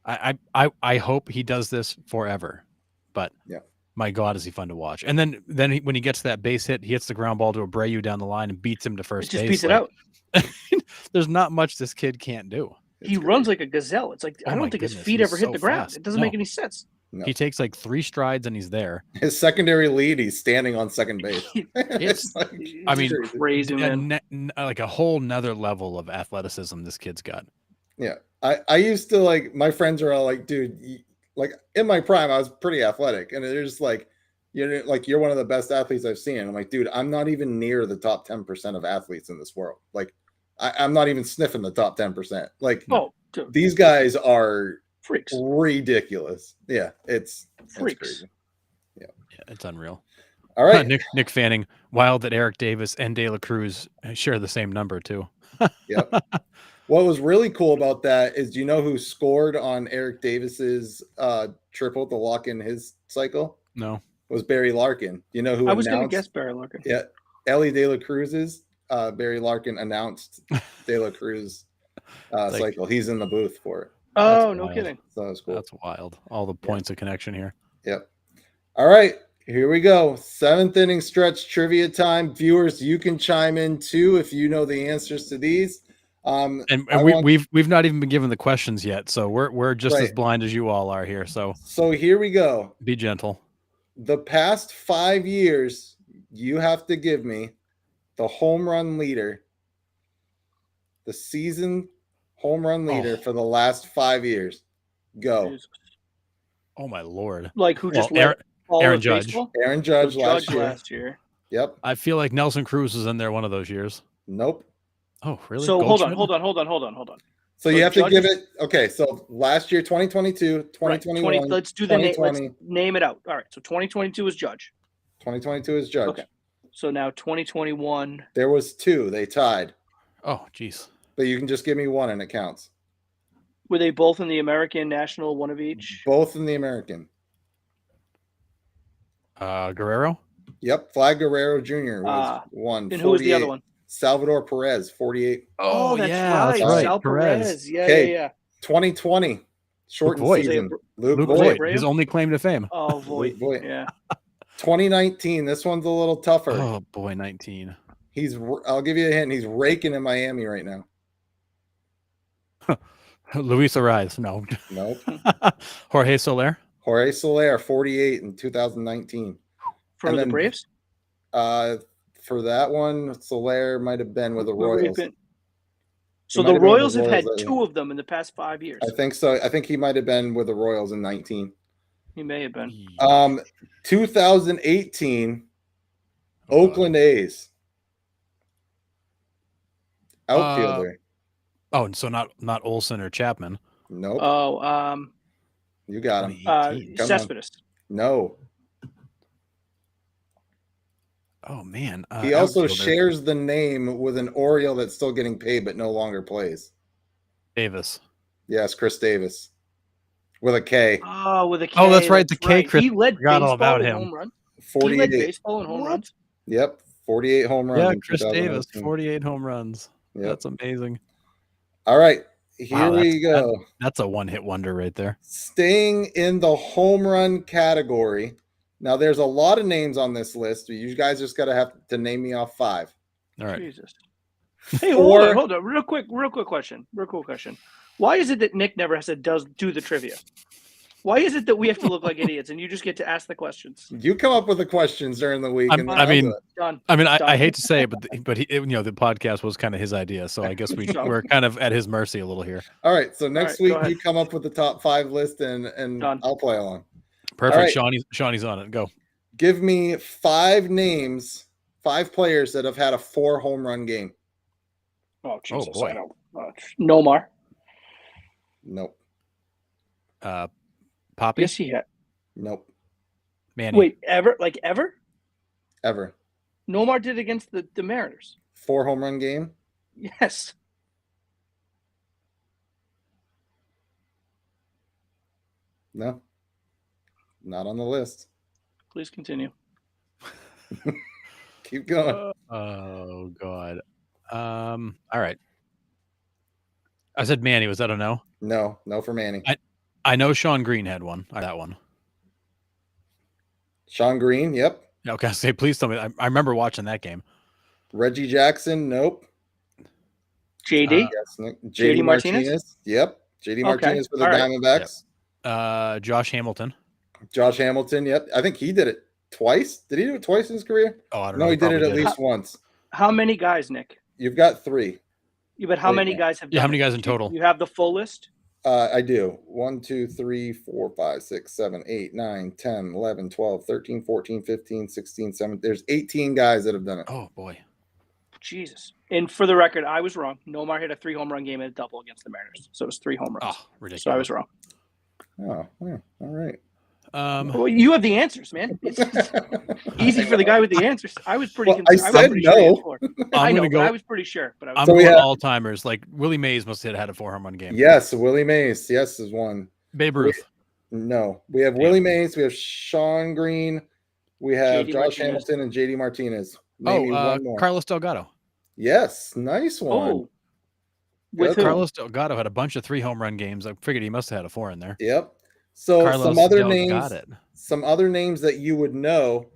C: I hope he does this forever, but
A: Yeah.
C: my God, is he fun to watch? And then when he gets that base hit, he hits the ground ball to Abreu down the line and beats him to
B: It
C: first
B: just
C: base.
B: beats it
C: Like,
B: out.
C: there's not much this kid can't do.
B: He
A: It's
B: runs
A: crazy.
B: like a gazelle. It's like
C: Oh
B: I
C: my
B: don't think his
C: goodness,
B: feet
C: he's
B: ever hit
C: so
B: the ground.
C: fast.
B: It doesn't
C: No.
B: make any sense.
A: No.
C: He takes like 3 strides and he's there.
A: His secondary lead, he's standing on second base.
C: It's
A: like,
C: I mean,
A: crazy.
B: crazy, man.
C: Like a whole nother level of athleticism this kid's got.
A: Yeah. I used to like, my friends are all like, dude, like in my prime, I was pretty athletic. And they're just like, you're one of the best athletes I've seen. I'm like, dude, I'm not even near the top 10% of athletes in this world. Like, I'm not even sniffing the top 10%. Like,
B: Oh, dude,
A: these guys are
B: freaks.
A: ridiculous. Yeah. It's
B: Freaks.
A: crazy.
C: Yeah, it's unreal.
A: All right.
C: Nick Fanning, wild that Eric Davis and De La Cruz share the same number too.
A: Yep. What was really cool about that is, do you know who scored on Eric Davis's triple to lock in his cycle?
C: No.
A: It was Barry Larkin. You know who
B: I was going to
A: announced?
B: guess Barry Larkin.
A: Yeah, Ellie De La Cruz's Barry Larkin announced De La Cruz cycle. He's in the booth for it.
B: Oh, no
C: wild.
B: kidding.
A: So that was cool.
C: That's wild. All the points of connection here.
A: Yep. All right, here we go. 7th inning stretch trivia time. Viewers, you can chime in too if you know the answers to these.
C: And we've not even been given the questions yet, so we're just as
A: Right.
C: blind as you all are here. So
A: here we go.
C: be gentle.
A: The past 5 years, you have to give me the home run leader, the season home run leader for the last 5 years. Go.
B: Jesus.
C: Oh my lord!
B: Like who just
C: Well,
B: led all
C: Aaron
B: of
C: Judge.
B: baseball?
A: Aaron Judge,
B: So
A: last year. Yep.
C: I feel like Nelson Cruz was in there one of those years.
A: Nope.
C: Oh really?
B: So
C: Goldschmidt?
B: hold on.
A: So
B: So
A: you have to
B: Judge
A: give
B: is-
A: it. Okay. So last year, 2022,
B: Right,
A: 2021,
B: let's do the name. Let's
A: 2020.
B: name it out. All right. So 2022 is Judge.
A: 2022 is Judge.
B: Okay. So now 2021.
A: There was 2. They tied.
C: Oh jeez.
A: But you can just give me 1 and it counts.
B: Were they both in the American National, one of each?
A: Both in the American.
C: Guerrero.
A: Yep. Flag Guerrero Jr. was
B: Ah.
A: 1.
B: And who was the other
A: 48.
B: one?
A: Salvador Perez, 48.
B: Oh, that's
C: yeah,
B: right.
C: that's right.
B: Sal Perez. Yeah,
A: Okay.
B: yeah.
A: 2020. Shortened
C: Voigt.
A: season.
C: Luke
A: Luke
C: Voigt,
A: Voigt.
B: Brave?
C: his only claim to fame.
B: Oh, Voigt.
A: Voigt.
B: Yeah.
A: 2019. This one's a little tougher.
C: Oh boy, 19.
A: I'll give you a hint. He's raking in Miami right now.
C: Luis Ariz. No.
A: Nope.
C: Jorge Soler.
A: Jorge Soler, 48 in 2019.
B: For
A: And
B: the
A: then-
B: Braves?
A: For that one, Soler might have been with the
B: Where
A: Royals.
B: So
A: might
B: the
A: have been with
B: Royals
A: the
B: have had
A: Royals,
B: 2 of them in the past 5 years.
A: I think so. I think he might have been with the Royals in 19.
B: He may have been.
A: 2018,
C: Oh, God.
A: Oakland A's. Outfielder.
C: Oh, and so not Olsen or Chapman.
A: Nope.
B: Oh,
A: You got him.
C: 2018.
A: Come on.
B: Cespedes.
A: No.
C: Oh man.
A: He also
C: outfielder.
A: shares the name with an Oriole that's still getting paid but no longer plays.
C: Davis.
A: Yes, Chris Davis. With a K.
B: Oh, with a K.
C: Oh, that's right, the K, Chris.
B: He led
C: Forgot all
B: baseball
C: about
B: in
C: him.
B: home run. He
A: 48.
B: led baseball in home
C: What?
B: runs.
A: Yep. 48 home runs.
C: Yeah,
A: in
C: Chris Davis,
A: 2019.
C: 48 home runs.
A: Yep.
C: That's amazing.
A: All right. Here
C: Wow,
A: we go.
C: That's a one-hit wonder right there.
A: Staying in the home run category. Now, there's a lot of names on this list. You guys just got to have to name me off 5.
C: All right.
B: Jesus. Hey,
A: Four-
B: hold on. Real quick question. Why is it that Nick never has to do the trivia? Why is it that we have to look like idiots and you just get to ask the questions?
A: You come up with the questions during the week. and
C: I
A: I'll
C: mean,
A: do it.
B: Done.
C: I mean, I
B: Done.
C: hate to say it, but he, the podcast was kind of his idea, so I guess
B: Done.
C: we're kind of at his mercy a little here.
A: All right. So next
B: right, go
A: week,
B: ahead.
A: you come up with the top 5 list and
B: Done.
A: I'll play along.
C: Perfect.
A: right.
C: Shawnee's on it. Go.
A: Give me 5 names, 5 players that have had a 4 home run game.
B: Oh, Jesus.
C: boy.
B: I know. Nomar.
A: Nope.
C: Poppy.
B: Yes, he had.
A: Nope.
C: Manny.
B: Wait, ever?
A: Ever.
B: Nomar did against the Mariners.
A: 4 home run game.
B: Yes.
A: No. Not on the list.
B: Please continue.
A: Keep going.
C: Oh God. All right. I said Manny. Was that a no?
A: No. No for Manny.
C: I know Sean Green had one. That one.
A: Sean Green. Yep.
C: Okay. Say, please tell me. I remember watching that game.
A: Reggie Jackson. Nope.
B: JD.
A: Yes, Nick.
B: JD Martinez?
A: Yep. JD Martinez for the
B: all right.
A: Diamondbacks.
C: Josh Hamilton.
A: Josh Hamilton. Yep. I think he did it twice. Did he do it twice in his career?
C: Oh, I don't
A: No,
C: know.
A: he did it
C: probably
A: at least once.
B: How many guys, Nick?
A: You've got 3.
B: Yeah, but how many guys have?
C: Yeah, how
B: done
C: many
B: it?
C: guys in total?
B: You have the full list.
A: I do. 1, 2, 3, 4, 5, 6, 7, 8, 9, 10, 11, 12, 13, 14, 15, 16, 17. There's 18 guys that have done it.
C: Oh boy.
B: Jesus. And for the record, I was wrong. Nomar hit a 3 home run game and a double against the Mariners. So it was 3 home runs.
C: Oh, ridiculous.
B: So I was wrong.
A: Oh, yeah. All right.
B: Well, you have the answers, man. It's easy for the guy with the answers. I was pretty.
A: Well, I said
B: was pretty
A: no.
B: Sure
C: I'm
B: know,
C: gonna go.
B: I was pretty sure, but I was.
C: I'm
A: So we
C: going
A: have-
C: all timers. Like Willie Mays must have had a 4 home run game.
A: Yes, Willie Mays. Yes, is one.
C: Babe Ruth.
A: No, we have Willie Mays. We have Sean Green. We have
B: JD
A: Josh
B: Martinez.
A: Hamilton and JD Martinez. Maybe one more.
C: Carlos Delgado.
A: Yes, nice one.
B: Oh, with
A: Good.
B: who?
C: Carlos Delgado had a bunch of 3 home run games. I figured he must have had a 4 in there.
A: Yep. So
C: Carlos
A: some other
C: Delgado.
A: names. Some other names that you would know.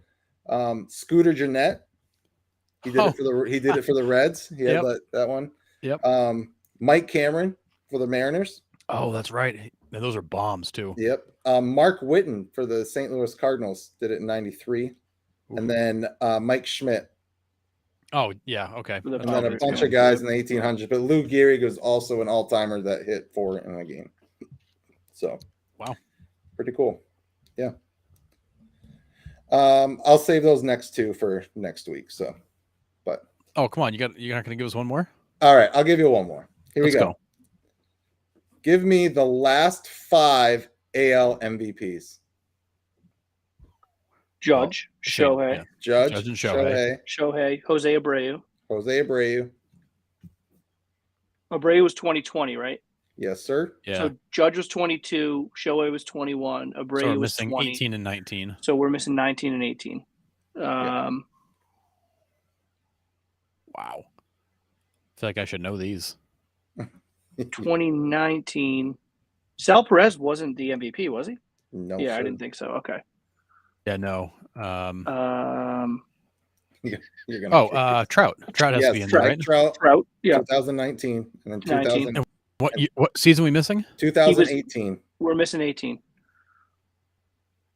A: Scooter Gennett. He did it for the. He did it for the Reds. He had that one.
C: Yep.
A: Mike Cameron for the Mariners.
C: Oh, that's right. And those are bombs too.
A: Yep. Mark Whitten for the St. Louis Cardinals did it in '93, and then Mike Schmidt.
C: Oh yeah, okay.
B: For the
A: And then a
B: Padres,
A: bunch
B: yeah.
A: of guys in the 1800s. But Lou Gehrig was also an all-timer that hit 4 in a game. So,
C: wow,
A: pretty cool. Yeah. I'll save those next 2 for next week. So, but
C: oh come on, you're not going to give us one more?
A: all right, I'll give you one more. Here
C: Let's
A: we go.
C: go.
A: Give me the last 5 AL MVPs.
B: Judge, Shohei,
C: Yeah.
A: Judge
C: Judge and Shohei.
B: Shohei, Jose Abreu.
A: Jose Abreu.
B: Abreu was 2020, right?
A: Yes, sir.
C: Yeah.
B: So Judge was 22, Shohei was 21,
C: So
B: Abreu
C: we're
B: was
C: missing
B: 20.
C: 18 and 19.
B: So we're missing 19 and 18.
C: Wow. I feel like I should know these.
B: 2019. Sal Perez wasn't the MVP, was he?
A: No,
B: Yeah,
A: sir.
B: I didn't think so. Okay.
C: Yeah, no.
A: You're gonna
C: Trout. Trout has to be in there, right?
A: Trout,
B: Trout. Yeah.
A: 2019, and then
B: 19.
A: 2000,
C: What season we missing?
A: 2018.
B: We're missing 18.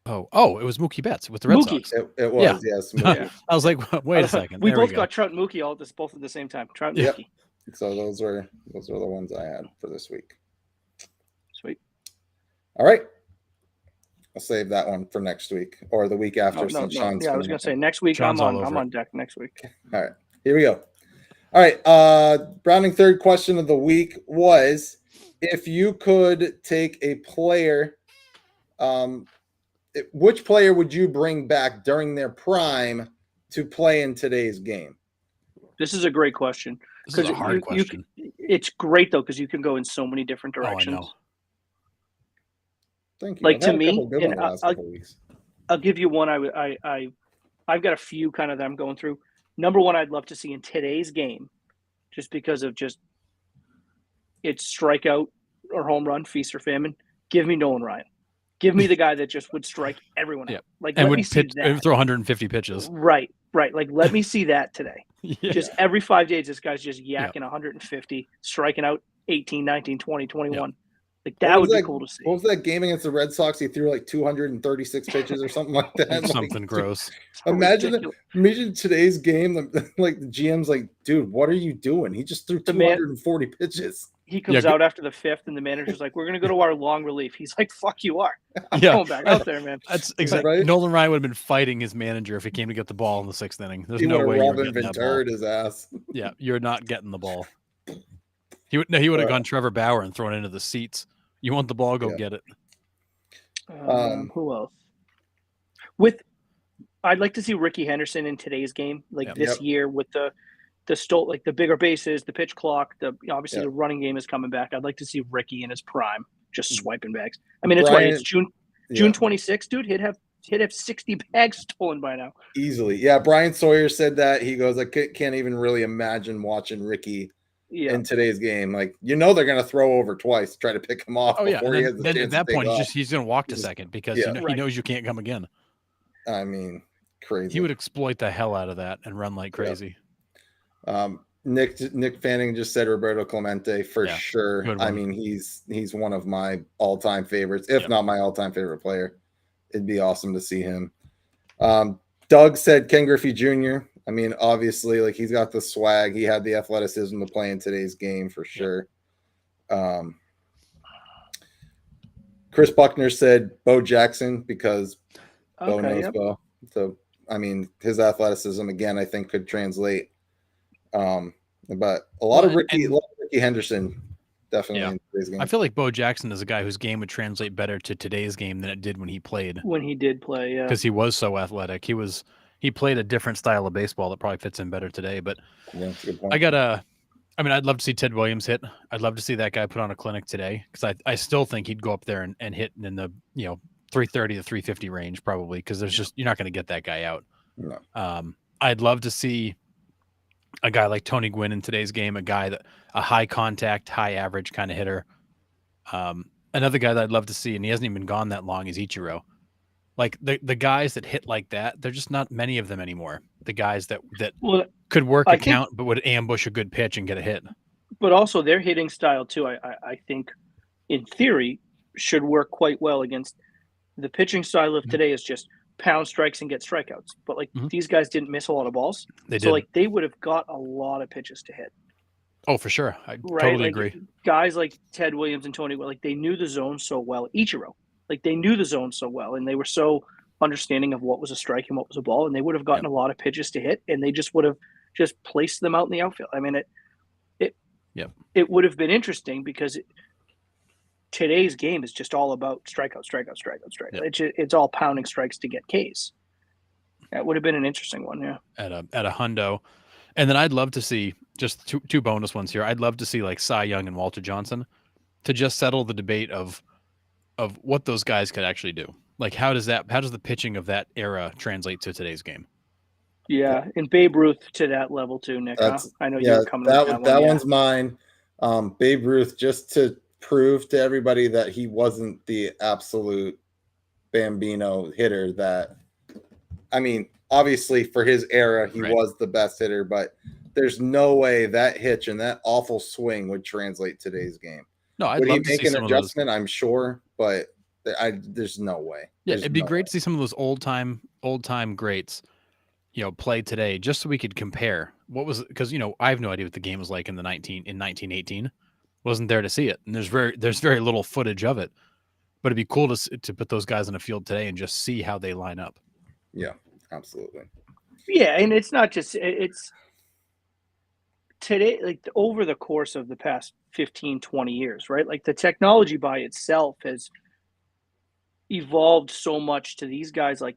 C: Oh, it was Mookie Betts with the Red
B: Mookie.
C: Sox.
A: It was,
C: Yeah.
A: yes.
B: Yeah.
C: I was like, wait a second.
B: We
C: There
B: both
C: go.
B: got Trout and Mookie all both at the same time. Trout and
A: Yep.
B: Mookie.
A: So those are the ones I had for this week.
B: Sweet.
A: All right. I'll save that one for next week or the week after.
B: No.
A: since Sean's
B: Yeah, I was gonna say next week
C: Sean's all
B: I'm
C: over
B: on deck next week.
A: All right, here we go. All right, Browning third question of the week was if you could take a player, which player would you bring back during their prime to play in today's game?
B: This is a great question.
C: This is a hard
B: you
C: question.
B: it's great though because you can go in so many different
C: Oh, I
B: directions.
C: know.
A: Thank you.
B: Like,
A: I've
B: to
A: had a
B: me,
A: couple good
B: and
A: ones the last couple weeks.
B: I'll give you one. I've got a few kind of that I'm going through. Number one, I'd love to see in today's game, just because of it's strikeout or home run, feast or famine. Give me Nolan Ryan. Give me the guy that just would strike everyone
C: Yeah.
B: out. Like,
C: And
B: let me
C: would
B: see
C: pitch,
B: that.
C: throw 150 pitches.
B: Right. Like, let me see that today.
C: Yeah.
B: Just every 5 days, this guy's just yakking 150, striking out 18, 19, 20, 21. Like, that would be cool to see.
A: What was that game against the Red Sox? He threw like 236 pitches or something like that. Like,
C: Something gross.
A: Imagine today's game. Like the GM's like, dude, what are you doing? He just threw 240 pitches.
B: He comes out after the 5th, and the manager's like, "We're gonna go to our long relief." He's like, "Fuck, you are." I'm going back out there, man.
C: That's exactly
A: Right?
C: Nolan Ryan would have been fighting his manager if he came to get the ball in the 6th inning. There's
A: He
C: no
A: would
C: way
A: have
C: you're
A: Robin
C: getting that ball.
A: Ventura his ass.
C: Yeah, you're not getting the ball. He would have gone Trevor Bauer and thrown it into the seats. You want the ball, go get it.
B: Who else? I'd like to see Ricky Henderson in today's game, like this year with the like the bigger bases, the pitch clock, obviously the running game is coming back. I'd like to see Ricky in his prime, just swiping bags. I mean, it's June 26th, dude. He'd have 60 bags stolen by now.
A: Easily. Yeah, Brian Sawyer said that. He goes, I can't even really imagine watching Ricky in today's game. Like, they're going to throw over twice to try to pick him off.
C: Oh, yeah.
A: Before he has the
C: Then
A: chance
C: at that
A: to
C: point,
A: take off.
C: he's going to walk to second because he knows you can't come again.
A: I mean, crazy.
C: He would exploit the hell out of that and run like crazy.
A: Nick Fanning just said Roberto Clemente for
C: Yeah,
A: sure.
C: good
A: I
C: one.
A: mean, he's one of my all-time favorites, if
C: Yep.
A: not my all-time favorite player. It'd be awesome to see him. Doug said Ken Griffey Jr. I mean, obviously, like he's got the swag. He had the athleticism to play in today's game for sure. Chris Buckner said Bo Jackson because Bo knows Bo. So, I mean, his athleticism again, I think, could translate. But a lot of Ricky Henderson definitely in today's game.
C: I feel like Bo Jackson is a guy whose game would translate better to today's game than it did when he played.
B: When he did play, yeah,
C: because he was so athletic. He played a different style of baseball that probably fits in better today. But
A: yeah, that's a good point.
C: I'd love to see Ted Williams hit. I'd love to see that guy put on a clinic today because I still think he'd go up there and hit in the 330 to 350 range probably because there's just you're not going to get that guy out.
A: No.
C: I'd love to see a guy like Tony Gwynn in today's game, a high contact, high average kind of hitter. Another guy that I'd love to see, and he hasn't even been gone that long, is Ichiro. Like the guys that hit like that, there's just not many of them anymore. The guys that could work a count, but would ambush a good pitch and get a hit.
B: But also their hitting style too, I think, in theory, should work quite well against the pitching style of today. Is just pound strikes and get strikeouts. But these guys didn't miss a lot of balls, they would have got a lot of pitches to hit.
C: Oh, for sure, I totally agree.
B: Guys like Ted Williams and Tony, they knew the zone so well. Ichiro. They knew the zone so well, and they were so understanding of what was a strike and what was a ball, and they would have gotten a lot of pitches to hit, and they just would have just placed them out in the outfield. I mean, it would have been interesting because today's game is just all about strikeout. Yep. It's all pounding strikes to get Ks. That would have been an interesting one, yeah.
C: At a hundo, and then I'd love to see just two bonus ones here. I'd love to see like Cy Young and Walter Johnson to just settle the debate of what those guys could actually do. Like how does the pitching of that era translate to today's game?
B: Yeah, and Babe Ruth to that level too, Nick. I know you're coming with
A: that one's mine. Babe Ruth, just to prove to everybody that he wasn't the absolute Bambino hitter that, I mean, obviously for his era, he was the best hitter, but there's no way that hitch and that awful swing would translate today's game.
C: No, I'd love to see
A: an adjustment, I'm sure, but there's no way.
C: Yeah, it'd be great to see some of those old time greats, play today, just so we could compare what was, because I have no idea what the game was like in 1918. Wasn't there to see it, and there's very little footage of it, but it'd be cool to put those guys in a field today and just see how they line up.
A: Yeah, absolutely.
B: Yeah, and it's not just it's today, like over the course of the past 15, 20 years, right? Like the technology by itself has evolved so much to these guys. Like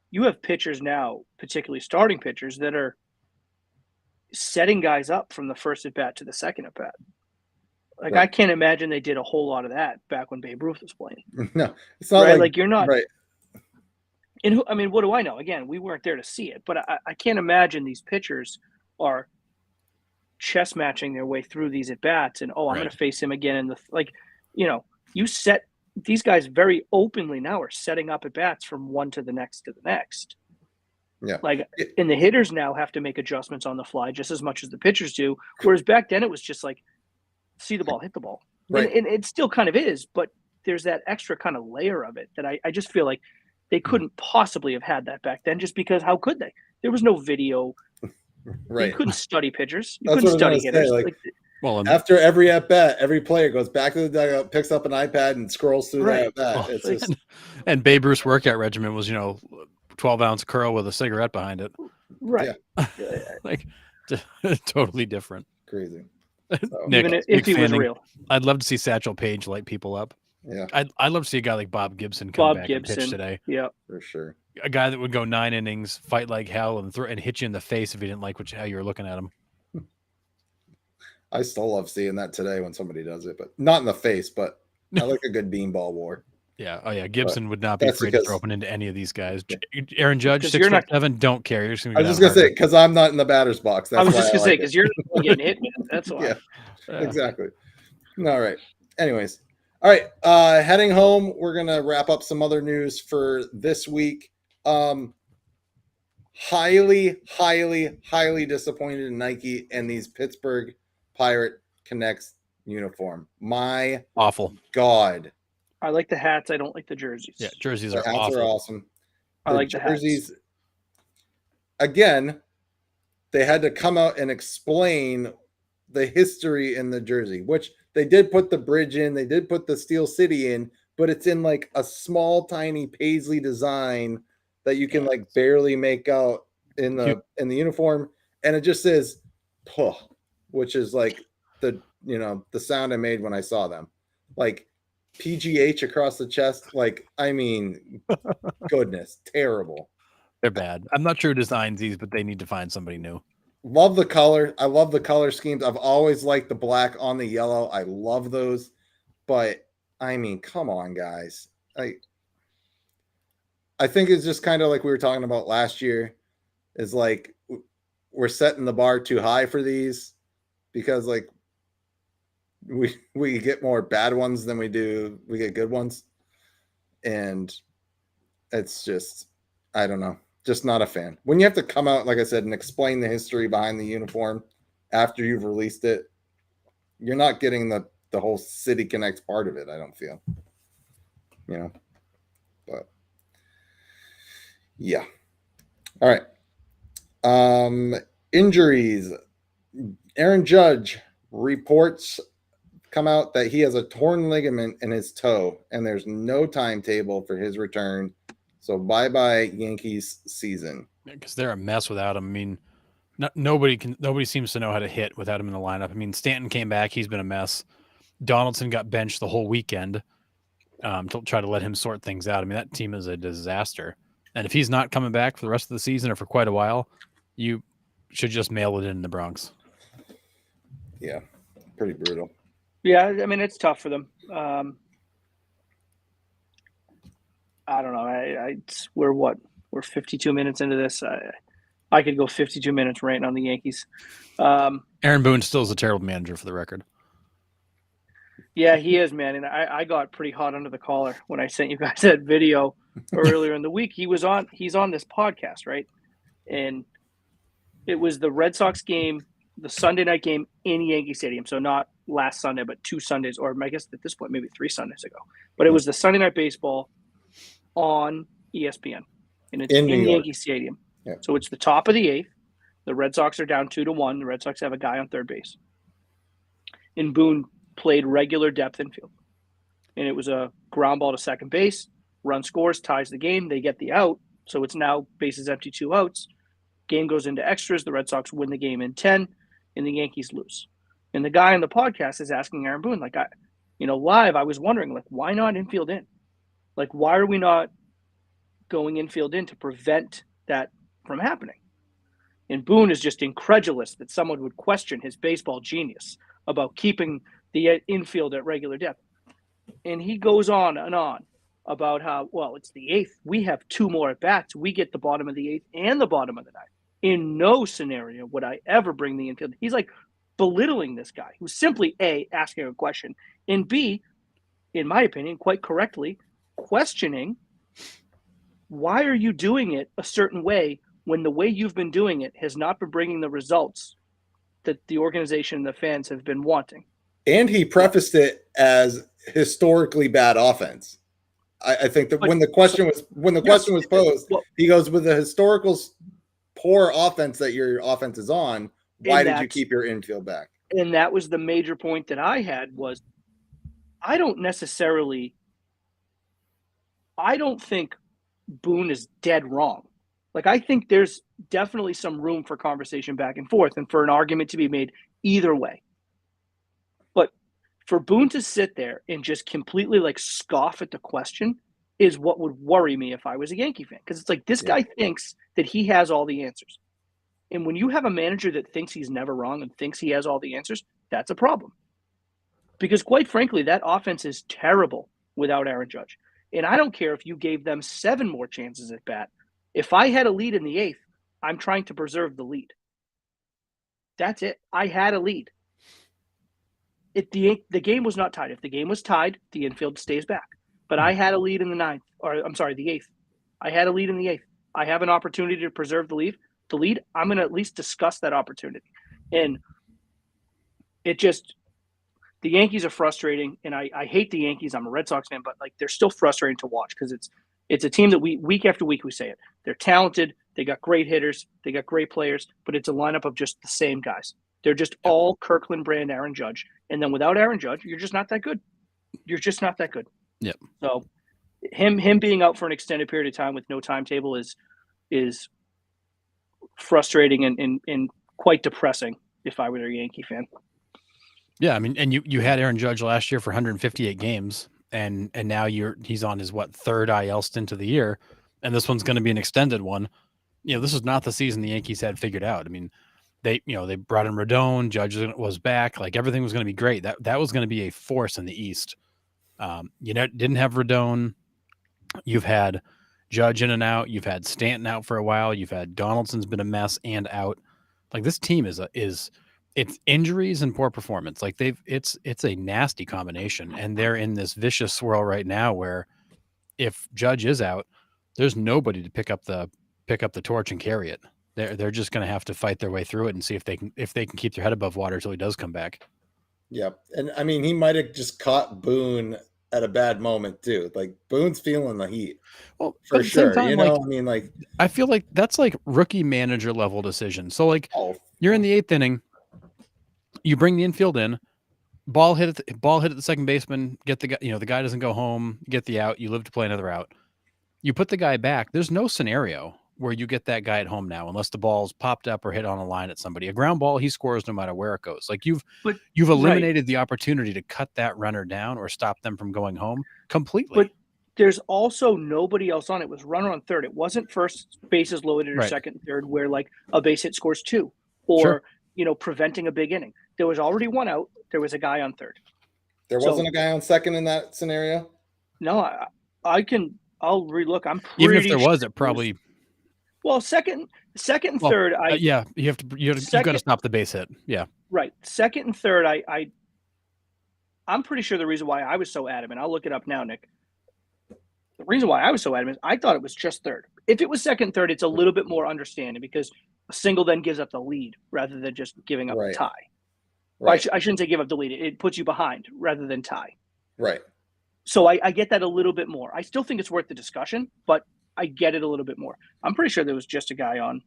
B: you have pitchers now, particularly starting pitchers, that are setting guys up from the first at bat to the second at bat. Like I can't imagine they did a whole lot of that back when Babe Ruth was playing.
A: No, it's not
B: right. Like you're not
A: right.
B: And I mean, what do I know? Again, we weren't there to see it, but I can't imagine these pitchers are chess matching their way through these at bats and I'm going to face him again. And you set these guys very openly now are setting up at bats from one to the next to the next.
A: Yeah.
B: Like, and the hitters now have to make adjustments on the fly just as much as the pitchers do. Whereas back then it was just like, see the ball, hit the ball.
A: Right.
B: And it still kind of is, but there's that extra kind of layer of it that I just feel like they couldn't possibly have had that back then, just because how could they? There was no video.
A: Right.
B: You couldn't study pitchers. You couldn't study hitters.
A: Well, after every at bat, every player goes back to the dugout, picks up an iPad, and scrolls through that at bat. It's just...
C: And Babe Ruth's workout regimen was 12-ounce curl with a cigarette behind it.
B: Right.
C: Yeah. Totally different.
A: Crazy.
B: So. Nick, even if he was real.
C: I'd love to see Satchel Paige light people up.
A: Yeah.
C: I'd love to see a guy like Bob Gibson come back and pitch today.
B: Yeah,
A: for sure.
C: A guy that would go 9 innings, fight like hell, and hit you in the face if you didn't like how you were looking at him.
A: I still love seeing that today when somebody does it, but not in the face. But I like a good beanball war.
C: Yeah. Oh yeah. Gibson would not be afraid to throw up into any of these guys. Aaron Judge, 6'7", don't care.
A: I was just gonna say because I'm not in the batter's box. That's
B: I was just gonna say because you're getting hit. That's why.
A: Yeah. Exactly. All right. Anyways. All right. Heading home, we're gonna wrap up some other news for this week. highly, highly, highly disappointed in Nike and these Pittsburgh Pirate Connects uniform. My
C: Awful.
A: God.
B: I like the hats. I don't like the jerseys.
C: Yeah, jerseys
A: The
C: are
A: hats
C: awful.
A: are awesome.
B: I like the hats.
A: Again, they had to come out and explain the history in the jersey, which they did put the bridge in, they did put the Steel City in, but it's in like a small, tiny paisley design that you can like barely make out in the uniform, and it just says "puh," which is like the sound I made when I saw them, like PGH across the chest. Like, I mean, goodness, terrible.
C: They're bad. I'm not sure who designs these, but they need to find somebody new.
A: Love the color. I love the color schemes. I've always liked the black on the yellow. I love those. But I mean, come on, guys. I think it's just kind of like we were talking about last year, is like we're setting the bar too high for these, because like we get more bad ones than we get good ones. And it's just, I don't know. Just not a fan. When you have to come out, like I said, and explain the history behind the uniform after you've released it, you're not getting the whole City Connects part of it, I don't feel. But yeah. All right. Injuries. Aaron Judge reports come out that he has a torn ligament in his toe, and there's no timetable for his return. So bye-bye Yankees season.
C: Because they're a mess without him. I mean, nobody seems to know how to hit without him in the lineup. I mean, Stanton came back; he's been a mess. Donaldson got benched the whole weekend to try to let him sort things out. I mean, that team is a disaster. And if he's not coming back for the rest of the season or for quite a while, you should just mail it in the Bronx.
A: Yeah, pretty brutal.
B: Yeah, I mean, it's tough for them. I don't know. We're 52 minutes into this. I could go 52 minutes ranting on the Yankees.
C: Aaron Boone still is a terrible manager, for the record.
B: Yeah, he is, man. And I got pretty hot under the collar when I sent you guys that video earlier in the week. He's on this podcast, right? And it was the Red Sox game, the Sunday night game in Yankee Stadium. So not last Sunday, but 2 Sundays, or I guess at this point, maybe 3 Sundays ago. But it was the Sunday night baseball on ESPN, and it's in Yankee Stadium.
A: Yeah.
B: So it's the top of the 8th. The Red Sox are down 2-1. The Red Sox have a guy on third base. And Boone played regular depth infield. And it was a ground ball to second base. Run scores, ties the game. They get the out. So it's now bases empty, 2 outs. Game goes into extras. The Red Sox win the game in 10, and the Yankees lose. And the guy on the podcast is asking Aaron Boone, like, live, I was wondering, like, why not infield in? Like, why are we not going infield in to prevent that from happening? And Boone is just incredulous that someone would question his baseball genius about keeping the infield at regular depth. And he goes on and on about how, well, it's the 8th. We have 2 more at-bats. We get the bottom of the 8th and the bottom of the 9th. In no scenario would I ever bring the infield. He's like belittling this guy who's simply A, asking a question, and B, in my opinion, quite correctly, questioning, why are you doing it a certain way when the way you've been doing it has not been bringing the results that the organization and the fans have been wanting?
A: And he prefaced it as historically bad offense. I think that when the question was posed, he goes, with the historical poor offense that your offense is on, why did you keep your infield back?
B: And that was the major point that I had, was I don't think Boone is dead wrong. Like, I think there's definitely some room for conversation back and forth and for an argument to be made either way. But for Boone to sit there and just completely like scoff at the question is what would worry me if I was a Yankee fan. Because it's like, this guy thinks that he has all the answers. And when you have a manager that thinks he's never wrong and thinks he has all the answers, that's a problem. Because quite frankly, that offense is terrible without Aaron Judge. And I don't care if you gave them 7 more chances at bat. If I had a lead in the 8th, I'm trying to preserve the lead. That's it. I had a lead. The game was not tied. If the game was tied, the infield stays back. But I had a lead in the 9th, or I'm sorry, the 8th. I had a lead in the 8th. I have an opportunity to preserve the lead, I'm going to at least discuss that opportunity. And it just, the Yankees are frustrating, and I hate the Yankees. I'm a Red Sox fan, but like they're still frustrating to watch because it's a team that we week after week we say it. They're talented, they got great hitters, they got great players, but it's a lineup of just the same guys. They're just all Kirkland brand Aaron Judge, and then without Aaron Judge, you're just not that good. You're just not that good.
C: Yep.
B: So him being out for an extended period of time with no timetable is frustrating and quite depressing if I were a Yankee fan.
C: Yeah, I mean, and you had Aaron Judge last year for 158 games, and now he's on his third IL stint of the year, and this one's going to be an extended one. This is not the season the Yankees had figured out. I mean, they brought in Rodon, Judge was back, like everything was going to be great. That was going to be a force in the East. Didn't have Rodon. You've had Judge in and out. You've had Stanton out for a while. You've had Donaldson's been a mess and out. Like this team is it's injuries and poor performance. Like it's a nasty combination, and they're in this vicious swirl right now where if Judge is out, there's nobody to pick up the torch and carry it. They're just going to have to fight their way through it and see if they can keep their head above water until he does come back.
A: Yep. And I mean, he might have just caught Boone at a bad moment too. Like Boone's feeling the heat.
C: Well,
A: for sure.
C: Time,
A: I mean, like
C: I feel like that's like rookie manager level decision. So like you're in the 8th inning, you bring the infield in, ball hit at the second baseman, get the guy, the guy doesn't go home, get the out, you live to play another out. You put the guy back. There's no scenario where you get that guy at home now, unless the ball's popped up or hit on a line at somebody. A ground ball, he scores no matter where it goes. Like you've eliminated the opportunity to cut that runner down or stop them from going home completely.
B: But there's also nobody else on it. It was runner on third. It wasn't first bases loaded or second and third where like a base hit scores 2 or, preventing a big inning. There was already one out. There was a guy on third.
A: There wasn't a guy on second in that scenario?
B: No, I'll relook. I'm pretty
C: even if there was,
B: sure
C: it probably.
B: Well, second and third.
C: You you've got to stop the base hit. Yeah.
B: Right. Second and third. I'm pretty sure the reason why I was so adamant. I'll look it up now, Nick. The reason why I was so adamant is I thought it was just third. If it was second and third, it's a little bit more understanding because a single then gives up the lead rather than just giving up a tie. Right. I shouldn't say give up the lead. It puts you behind rather than tie.
A: Right.
B: So I get that a little bit more. I still think it's worth the discussion, but I get it a little bit more. I'm pretty sure there was just a guy on.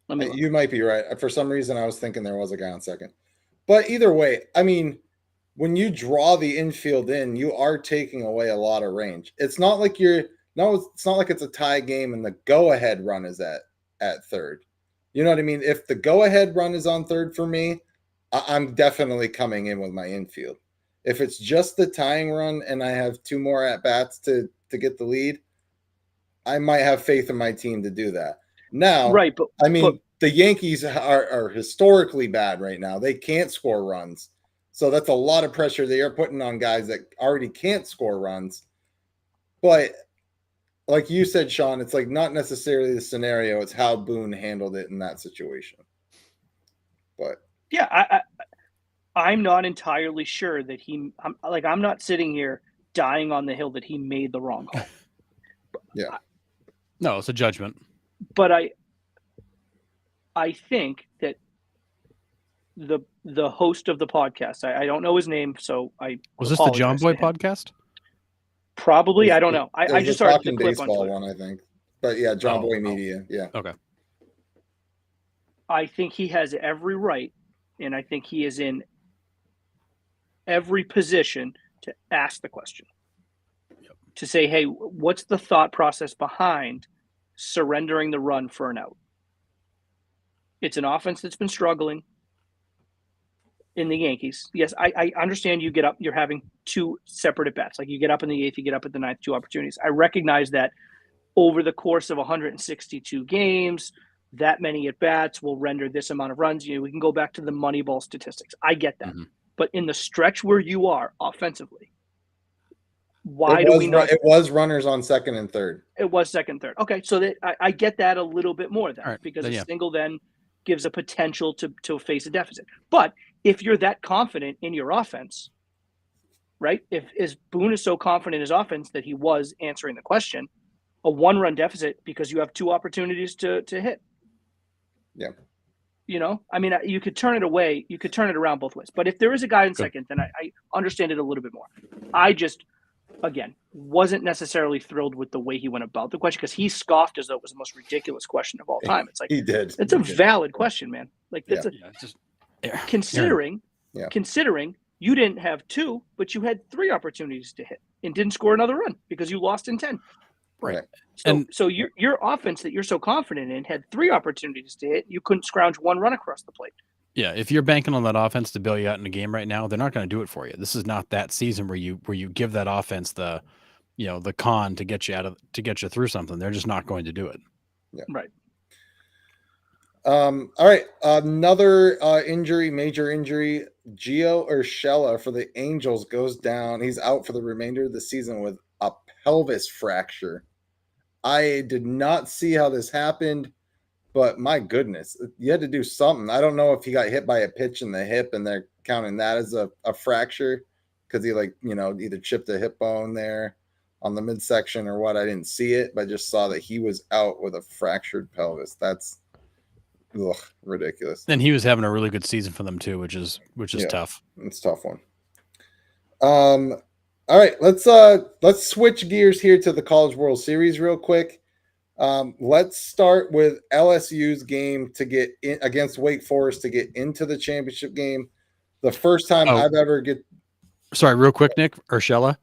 A: You might be right. For some reason, I was thinking there was a guy on second. But either way, I mean, when you draw the infield in, you are taking away a lot of range. It's not like it's not like it's a tie game and the go-ahead run is at third. You know what I mean? If the go-ahead run is on third for me, I'm definitely coming in with my infield. If it's just the tying run and I have 2 more at-bats to get the lead, I might have faith in my team to do that. Now,
B: right, but
A: the Yankees are historically bad right now. They can't score runs. So that's a lot of pressure they are putting on guys that already can't score runs. But like you said, Sean, it's like not necessarily the scenario. It's how Boone handled it in that situation. But
B: yeah, I'm not entirely sure that I'm not sitting here dying on the hill that he made the wrong call.
A: Yeah.
C: No, it's a judgment.
B: But I think that the host of the podcast, I don't know his name, so I
C: was this the John Boy podcast?
B: Probably, I don't know. I just started the clip
A: baseball one, I think. But yeah, John Boy Media. Yeah.
C: Okay.
B: I think he has every right, and I think he is in every position to ask the question.
C: Yep.
B: To say, hey, what's the thought process behind surrendering the run for an out? It's an offense that's been struggling in the Yankees. Yes, I understand you get up, you're having 2 separate at-bats. Like you get up in the 8th, you get up at the 9th, 2 opportunities. I recognize that over the course of 162 games, that many at-bats will render this amount of runs. We can go back to the Moneyball statistics. I get that. Mm-hmm. But in the stretch where you are offensively, why do we not?
A: It was runners on second and third.
B: It was second, third. Okay, so that I get that a little bit more then, because a single then gives a potential to face a deficit. But if you're that confident in your offense, right? If Boone is so confident in his offense that he was answering the question, a 1-run deficit because you have 2 opportunities to hit.
A: Yeah.
B: You know, I mean, you could turn it away. You could turn it around both ways. But if there is a guy in second, then I understand it a little bit more. I just, again, wasn't necessarily thrilled with the way he went about the question because he scoffed as though it was the most ridiculous question of all time. It's like,
A: He did.
B: it's a valid question, man. Like, that's
C: it's just
B: considering you didn't have 2, but you had 3 opportunities to hit and didn't score another run because you lost in 10.
A: Right.
B: So your offense that you're so confident in had 3 opportunities to hit. You couldn't scrounge 1 run across the plate.
C: Yeah, if you're banking on that offense to bail you out in a game right now, they're not going to do it for you. This is not that season where you give that offense the con to get you through something. They're just not going to do it.
A: Yeah.
B: Right.
A: All right. Another major injury. Gio Urshela for the Angels goes down. He's out for the remainder of the season with a pelvis fracture. I did not see how this happened, but my goodness, you had to do something. I don't know if he got hit by a pitch in the hip and they're counting that as a fracture because he either chipped a hip bone there on the midsection or what. I didn't see it, but I just saw that he was out with a fractured pelvis. That's ridiculous.
C: And he was having a really good season for them too, which is tough.
A: It's a tough one. All right, let's switch gears here to the College World Series real quick. Let's start with LSU's game to get in against Wake Forest to get into the championship game. The first time I've ever
C: Sorry, real quick, Nick Urshela.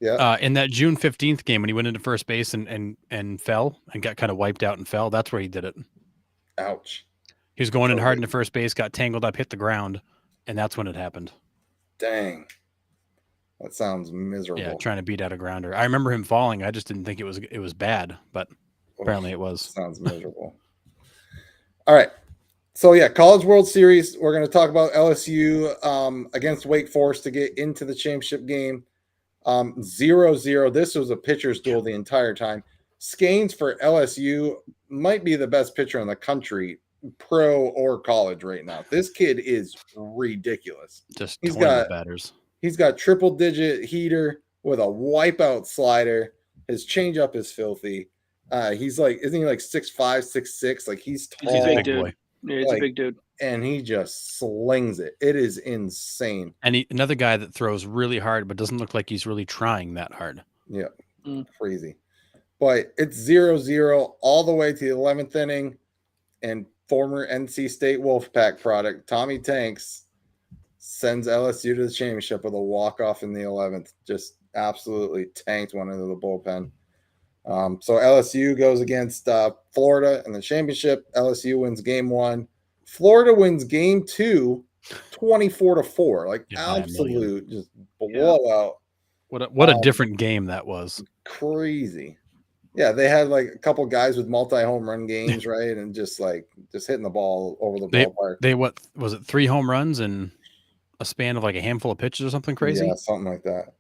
A: Yeah.
C: In that June 15th game when he went into first base and fell and got kind of wiped out and fell, that's where he did it.
A: Ouch.
C: He was going in hard into first base, got tangled up, hit the ground, and that's when it happened.
A: Dang. That sounds miserable.
C: Yeah, trying to beat out a grounder. I remember him falling. I just didn't think it was bad, but apparently it was.
A: Sounds miserable. All right. So yeah, College World Series. We're going to talk about LSU against Wake Forest to get into the championship game. 0-0. This was a pitcher's duel the entire time. Scanes for LSU might be the best pitcher in the country, pro or college right now. This kid is ridiculous.
C: Just he's got batters.
A: He's got triple-digit heater with a wipeout slider. His changeup is filthy. He's like, isn't he like 6'5", 6'6"? Like he's tall.
B: He's a big dude. Boy. Yeah, he's a big dude.
A: And he just slings it. It is insane.
C: And another guy that throws really hard, but doesn't look like he's really trying that hard.
A: Yeah, crazy. But it's 0-0 all the way to the 11th inning, and former NC State Wolfpack product Tommy Tanks sends LSU to the championship with a walk-off in the 11th. Just absolutely tanked one into the bullpen. So LSU goes against Florida in the championship. LSU wins game 1. Florida wins game 2, 24-4. Like absolute just blowout.
C: What a different game that was.
A: Crazy. Yeah, they had like a couple guys with multi-home run games, right? And just hitting the ball over the ballpark.
C: They what was it, 3 home runs in a span of like a handful of pitches or something crazy?
A: Yeah, something like that.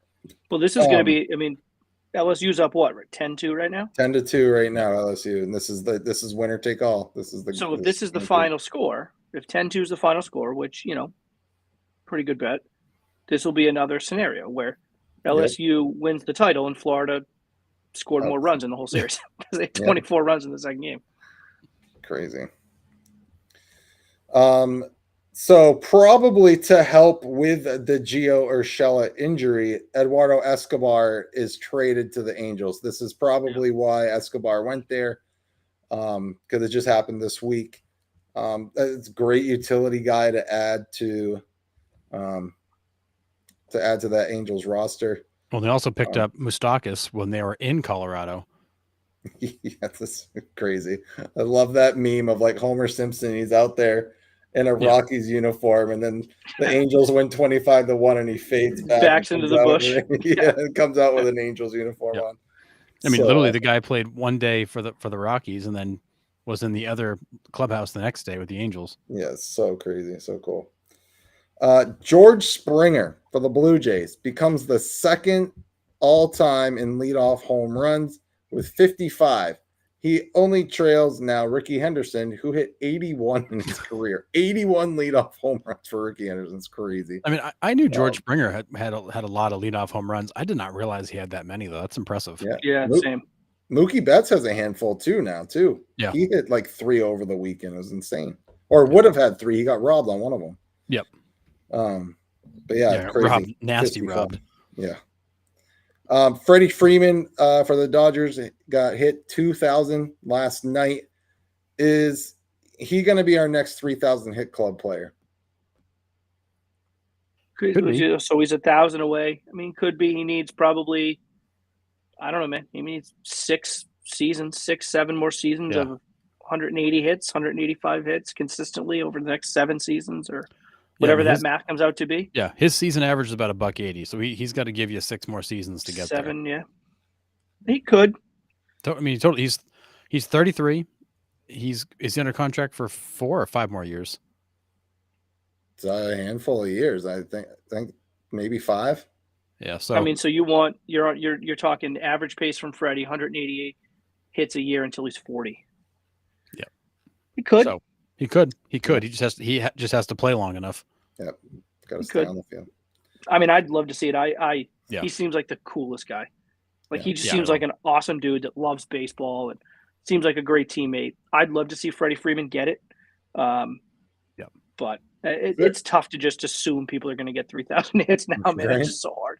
B: Well, this is going to be, I mean, LSU's up what, 10-2 right now?
A: 10-2 right now, LSU, and this is winner take all. If this is the
B: final score, if 10-2 is the final score, which pretty good bet, this will be another scenario where LSU wins the title and Florida scored more runs in the whole series because they had 24 runs in the second game.
A: Crazy. So probably to help with the Gio Urshela injury, Eduardo Escobar is traded to the Angels. This is probably why Escobar went there, because it just happened this week. It's a great utility guy to add to that Angels roster.
C: Well, they also picked up Moustakas when they were in Colorado.
A: Yeah, that's crazy. I love that meme of like Homer Simpson. He's out there in a Rockies uniform, and then the Angels win 25-1, and he fades
B: backs into the bush.
A: And comes out with an Angels uniform on.
C: I mean, literally, the guy played one day for the Rockies, and then was in the other clubhouse the next day with the Angels.
A: Yeah, it's so crazy, so cool. George Springer for the Blue Jays becomes the second all-time in leadoff home runs with 55. He only trails now Ricky Henderson, who hit 81 in his career. 81 leadoff home runs for Ricky Henderson. It's crazy.
C: I mean, I knew George Springer had a lot of leadoff home runs. I did not realize he had that many, though. That's impressive.
B: Yeah, same.
A: Mookie Betts has a handful too now too.
C: Yeah.
A: He hit like 3 over the weekend. It was insane. Or would have had 3. He got robbed on one of them.
C: Yep.
A: But yeah, crazy.
C: Robbed, nasty
A: 54.
C: robbed.
A: Yeah. Freddie Freeman for the Dodgers got hit 2,000 last night. Is he going to be our next 3,000 hit club player?
C: Could be.
B: So he's 1,000 away. I mean, could be. He needs probably, I don't know, man. He needs 6, 7 more seasons of 180 hits, 185 hits consistently over the next 7 seasons or whatever that math comes out to be.
C: Yeah, his season average is about $180, so he's got to give you 6 more seasons to get
B: 7,
C: there.
B: yeah. He could.
C: I mean, totally. He's 33. Is he under contract for 4 or 5 more years?
A: It's a handful of years. I think maybe 5.
C: Yeah. So
B: I mean, so you're talking average pace from Freddie, 188 hits a year until he's 40.
C: Yeah.
B: He could.
C: So he could. He just has to play long enough.
A: Yep. Got to stay on the field.
B: I mean, I'd love to see it. He seems like the coolest guy. Like he just seems like an awesome dude that loves baseball and seems like a great teammate. I'd love to see Freddie Freeman get it. But it's tough to just assume people are going to get 3,000 hits now, man. It's just so hard.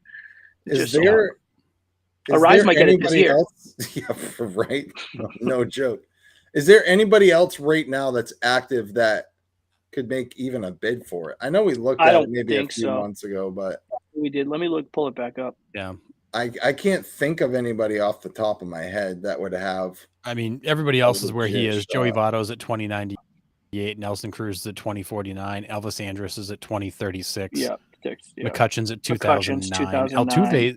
B: Arise might get it this year.
A: Yeah, right. No joke. Is there anybody else right now that's active that could make even a bid for it? I know we looked at it maybe a few months ago, but
B: we did. Let me pull it back up.
C: Yeah.
A: I can't think of anybody off the top of my head that would have.
C: I mean, everybody else is where he is. Joey Votto's at 2098, Nelson Cruz is at 2049, Elvis Andrus is at 2036.
B: Yeah.
C: McCutcheon's at 2009.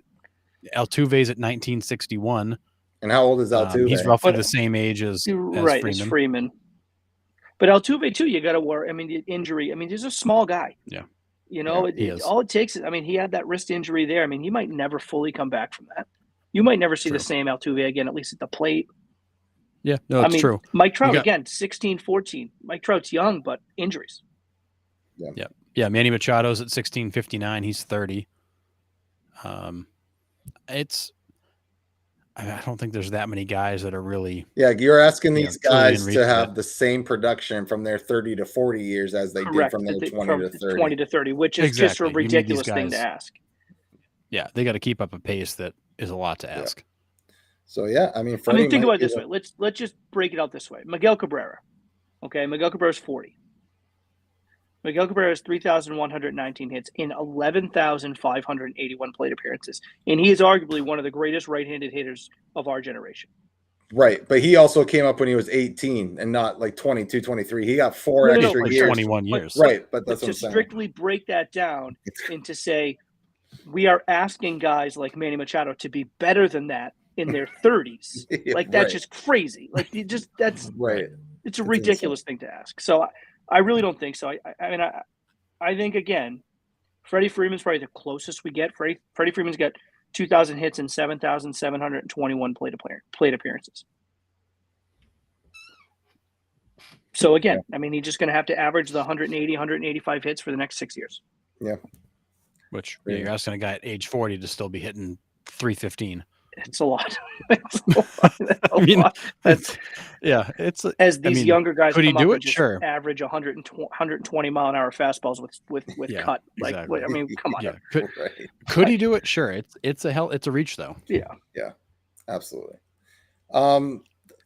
C: Altuve's at 1961.
A: And how old is Altuve?
C: He's roughly the same age as
B: Freeman. But Altuve too, you got to worry. I mean, the injury. I mean, he's a small guy.
C: Yeah.
B: You know, all it takes is, I mean, he had that wrist injury there. I mean, he might never fully come back from that. You might never see the same Altuve again, at least at the plate.
C: Yeah, no, it's true.
B: Mike Trout, again, 16, 14. Mike Trout's young, but injuries.
C: Yeah. Manny Machado's at 1659. He's 30. I don't think there's that many guys that are really.
A: Yeah, you're asking these guys to have the same production from their 30 to 40 years as they did from their 20 to 30.
B: 20 to 30, which is just a ridiculous thing to ask.
C: Yeah, they got to keep up a pace that is a lot to ask.
A: So yeah, I mean,
B: think about it this way. Let's just break it out this way. Miguel Cabrera. Okay, Miguel Cabrera's 40. Miguel Cabrera has 3,119 hits in 11,581 plate appearances. And he is arguably one of the greatest right-handed hitters of our generation.
A: Right. But he also came up when he was 18 and not like 22, 23. He got 4 extra years.
C: 21 years.
A: Right. But that's what I'm saying.
B: To strictly break that down and to say we are asking guys like Manny Machado to be better than that in their 30s. Like, that's just crazy. Like, that's
A: right.
B: It's a ridiculous thing to ask. So I really don't think so. I think, again, Freddie Freeman's probably the closest we get. Freddie Freeman's got 2,000 hits and 7,721 plate appearances. So, again, I mean, he's just going to have to average the 180, 185 hits for the next 6 years.
A: Yeah.
C: Which you're asking a guy at age 40 to still be hitting 315.
B: It's a lot. It's as these younger guys.
C: Could he do it? Sure.
B: Average 120 mile an hour fastballs with cut. Like,
C: exactly.
B: I mean, come on.
C: Yeah. Could he do it? Sure. It's a reach though.
B: Yeah.
A: Yeah. Absolutely.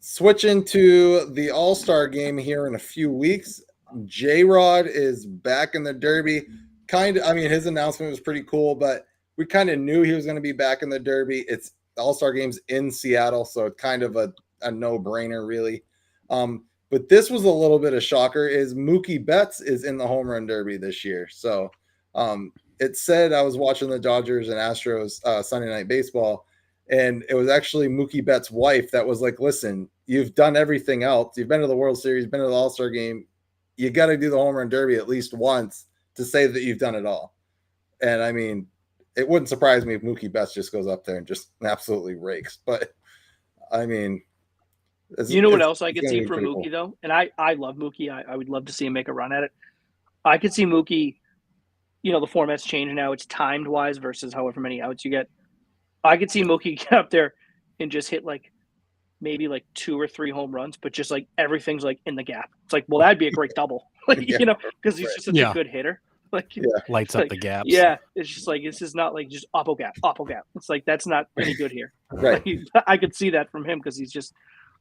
A: Switching to the All-Star game here in a few weeks. J-Rod is back in the Derby. His announcement was pretty cool, but we kind of knew he was going to be back in the Derby. It's the All-Star game's in Seattle, so it's kind of a no-brainer, really. But this was a little bit of shocker, is Mookie Betts is in the Home Run Derby this year. So it said, I was watching the Dodgers and Astros Sunday Night Baseball, and it was actually Mookie Betts' wife that was like, listen, you've done everything else. You've been to the World Series, been to the All-Star game. You got to do the Home Run Derby at least once to say that you've done it all. And I mean, it wouldn't surprise me if Mookie Betts just goes up there and just absolutely rakes. But I mean,
B: what else I could see from Mookie, though? And I love Mookie. I would love to see him make a run at it. I could see Mookie, the format's changed now. It's timed wise versus however many outs you get. I could see Mookie get up there and just hit like maybe like 2 or 3 home runs, but just like everything's like in the gap. It's like, well, that'd be a great double, like,
A: Yeah,
B: because he's just such a good hitter. Like,
A: Yeah.
C: Lights up
B: like,
C: the gaps.
B: yeah, it's just like this is not like just oppo gap. It's like that's not any good here.
A: Right.
B: Like, I could see that from him because he's just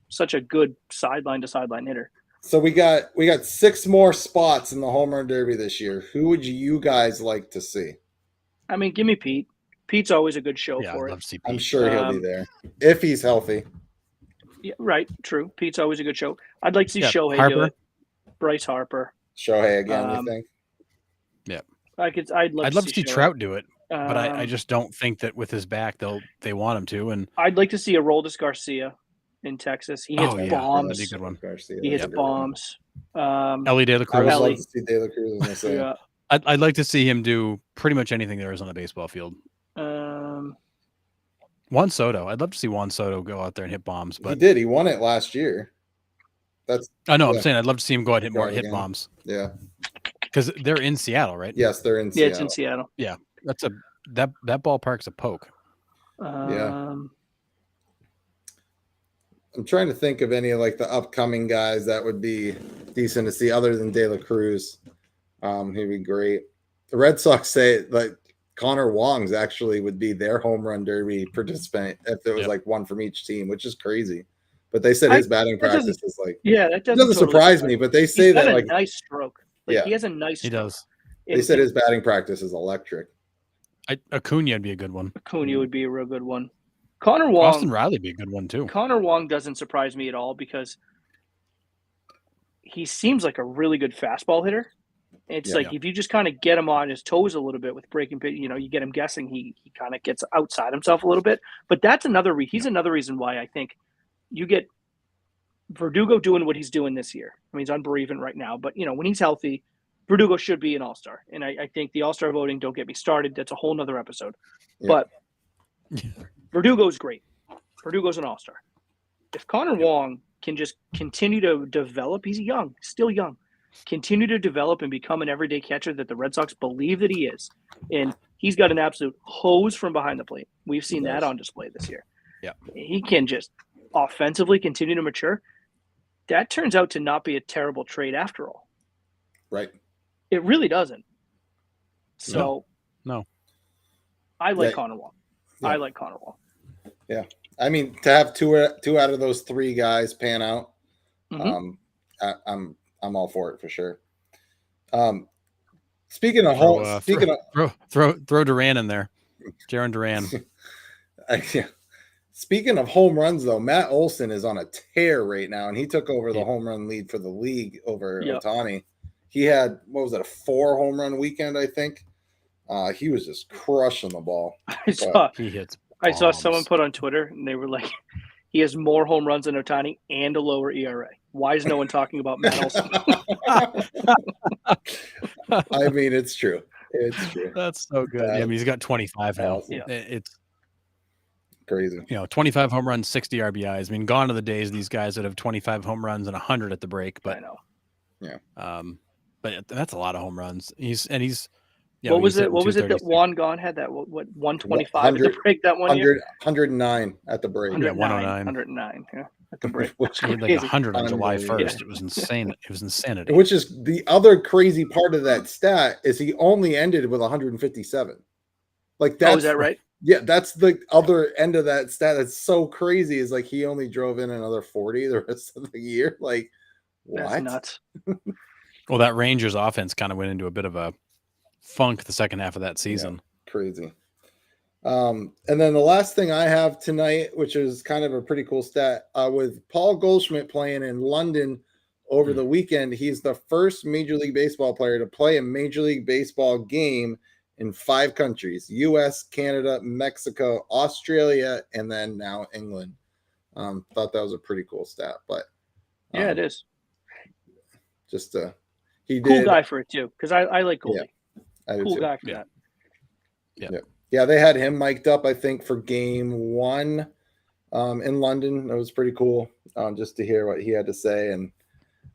B: such a good sideline to sideline hitter.
A: So we got 6 more spots in the home run derby this year. Who would you guys like to see?
B: I mean, give me Pete. Pete's always a good show
C: Yeah,
B: for
C: I'd
B: it.
C: love to see
A: I'm
C: Pete.
A: sure he'll be there if he's healthy.
B: Yeah, right. True. Pete's always a good show. I'd like to see
C: Yeah,
B: Shohei do
C: Harper.
B: it. Bryce Harper.
A: Shohei again, you
B: Um,
A: think?
B: I'd
C: I'd love to see
B: Shohei.
C: Trout do it, but I
B: Um,
C: just don't think that with his back they want him to. And
B: I'd like to see Aroldis Garcia in Texas. He hits
C: Oh, yeah.
B: bombs.
C: That'd be a good one.
A: Garcia,
B: He
A: that's
B: hits
A: a good one.
B: bombs.
C: Ellie De La
A: I would
C: Cruz.
B: Ellie.
A: love to see De La Cruz. I was gonna say.
B: Yeah.
C: I'd like to see him do pretty much anything there is on the baseball field. Juan Soto. I'd love to see Juan Soto go out there and hit bombs.
A: He
C: But
A: did. He won it last year.
C: I know
A: yeah.
C: I'm saying I'd love to see him go out and hit more
A: Go
C: hit
A: again.
C: bombs
A: Yeah.
C: because they're in Seattle, right?
A: Yes, they're in
B: Yeah,
A: Seattle.
B: it's in Seattle.
C: That's that ballpark's a poke.
A: I'm trying to think of any of like the upcoming guys that would be decent to see other than De La Cruz. He'd be great. The Red Sox say like Connor Wong's actually would be their home run derby participant if there was
C: Yep.
A: like one from each team, which is crazy. But they said his batting
B: that doesn't-
A: practice is like
B: Yeah, that
A: it
B: doesn't,
A: doesn't
B: totally
A: surprise
B: surprise
A: me, but they say
B: He's got
A: that
B: a
A: like
B: nice stroke. Like
A: Yeah.
B: he has a nice
C: He
B: stroke.
C: does.
A: they said his batting practice is electric.
C: Acuna would be a good one.
B: Acuna would be a real good one. Connor Wong.
C: Austin Riley would be a good one too.
B: Connor Wong doesn't surprise me at all because he seems like a really good fastball hitter. It's
A: Yeah.
B: like if you just kind of get him on his toes a little bit with breaking pitch, you get him guessing, he kind of gets outside himself a little bit. But that's he's another reason why I think you get Verdugo doing what he's doing this year. I mean, he's unbereaving right now, but when he's healthy, Verdugo should be an all-star. And I think the all-star voting, don't get me started. That's a whole nother episode.
A: Yeah.
B: But Verdugo's great. Verdugo's an all-star. If Connor Wong can just continue to develop, he's young, still young, continue to develop and become an everyday catcher that the Red Sox believe that he is. And he's got an absolute hose from behind the plate. We've seen that on display this year.
C: Yeah.
B: He can just offensively continue to mature. That turns out to not be a terrible trade after all.
A: Right.
B: It really doesn't. So
C: No.
B: I like
A: Yeah.
B: Connor Wong.
A: Yeah.
B: I like Connor Wong.
A: I mean, to have two out of those 3 guys pan out,
B: Mhm.
A: I'm all for it for sure. Speaking of home,
C: Throw Duran in there. Jaron Duran.
A: Speaking of home runs, though, Matt Olson is on a tear right now, and he took over the home run lead for the league over
B: Yep.
A: Ohtani. He had, what was it, a 4 home run weekend, I think. He was just crushing the ball.
B: I saw
C: He hits.
B: I saw
C: bombs.
B: someone put on Twitter, and they were like, he has more home runs than Ohtani and a lower ERA. Why is no one talking about Matt Olson?
A: I mean, it's true. It's true.
C: That's so good. Yeah, I mean, he's got 25 now.
A: Awesome.
B: Yeah.
C: It's
A: Crazy.
C: 25 home runs, 60 RBIs. I mean, gone are the days these guys that have 25 home runs and 100 at the break.
B: I
C: But
B: know.
C: but that's a lot of home runs. He's
B: What was
C: he's
B: it? What was it that
C: 236.
B: Juan Gone had that? What 125 at the break that one year?
A: 109 at the break.
C: 109.
B: 109. Yeah, at the break.
A: Which,
C: He had like
B: Crazy.
C: 100 on July
A: Unbelievable.
C: 1st. It was insane. It was insanity.
A: which is the other crazy part of that stat is he only ended with 157. Like that's
B: Oh, is that right?
A: Yeah, that's the other end of that stat. That's so crazy. Is like he only drove in another 40 the rest of the year. Like what?
B: That's nuts.
C: Well, that Rangers offense kind of went into a bit of a funk the second half of that season.
A: Crazy. And then the last thing I have tonight, which is kind of a pretty cool stat, with Paul Goldschmidt playing in London over the weekend, he's the first Major League Baseball player to play a Major League Baseball game in 5 countries: U.S., Canada, Mexico, Australia, and then now England. Thought that was a pretty cool stat, but
B: Yeah, it is.
A: just he did.
B: Cool guy for it too, because I like Goldie.
A: I do
B: Cool
A: too.
B: guy for
C: Yeah.
B: that.
A: Yeah, they had him mic'd up, I think, for game 1 in London. That was pretty cool just to hear what he had to say. And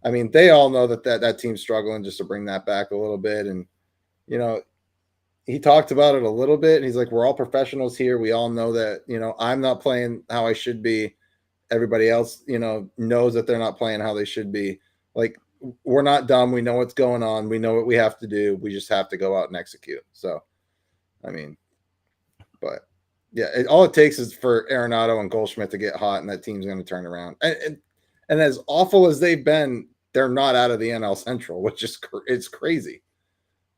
A: I mean, they all know that team's struggling, just to bring that back a little bit. And, he talked about it a little bit. He's like, we're all professionals here. We all know that, I'm not playing how I should be. everybody else, knows that they're not playing how they should be. Like, we're not dumb. We know what's going on. We know what we have to do. We just have to go out and execute. So, I mean, but yeah, all it takes is for Arenado and Goldschmidt to get hot, and that team's going to turn around. And as awful as they've been, they're not out of the NL Central, which is it's crazy.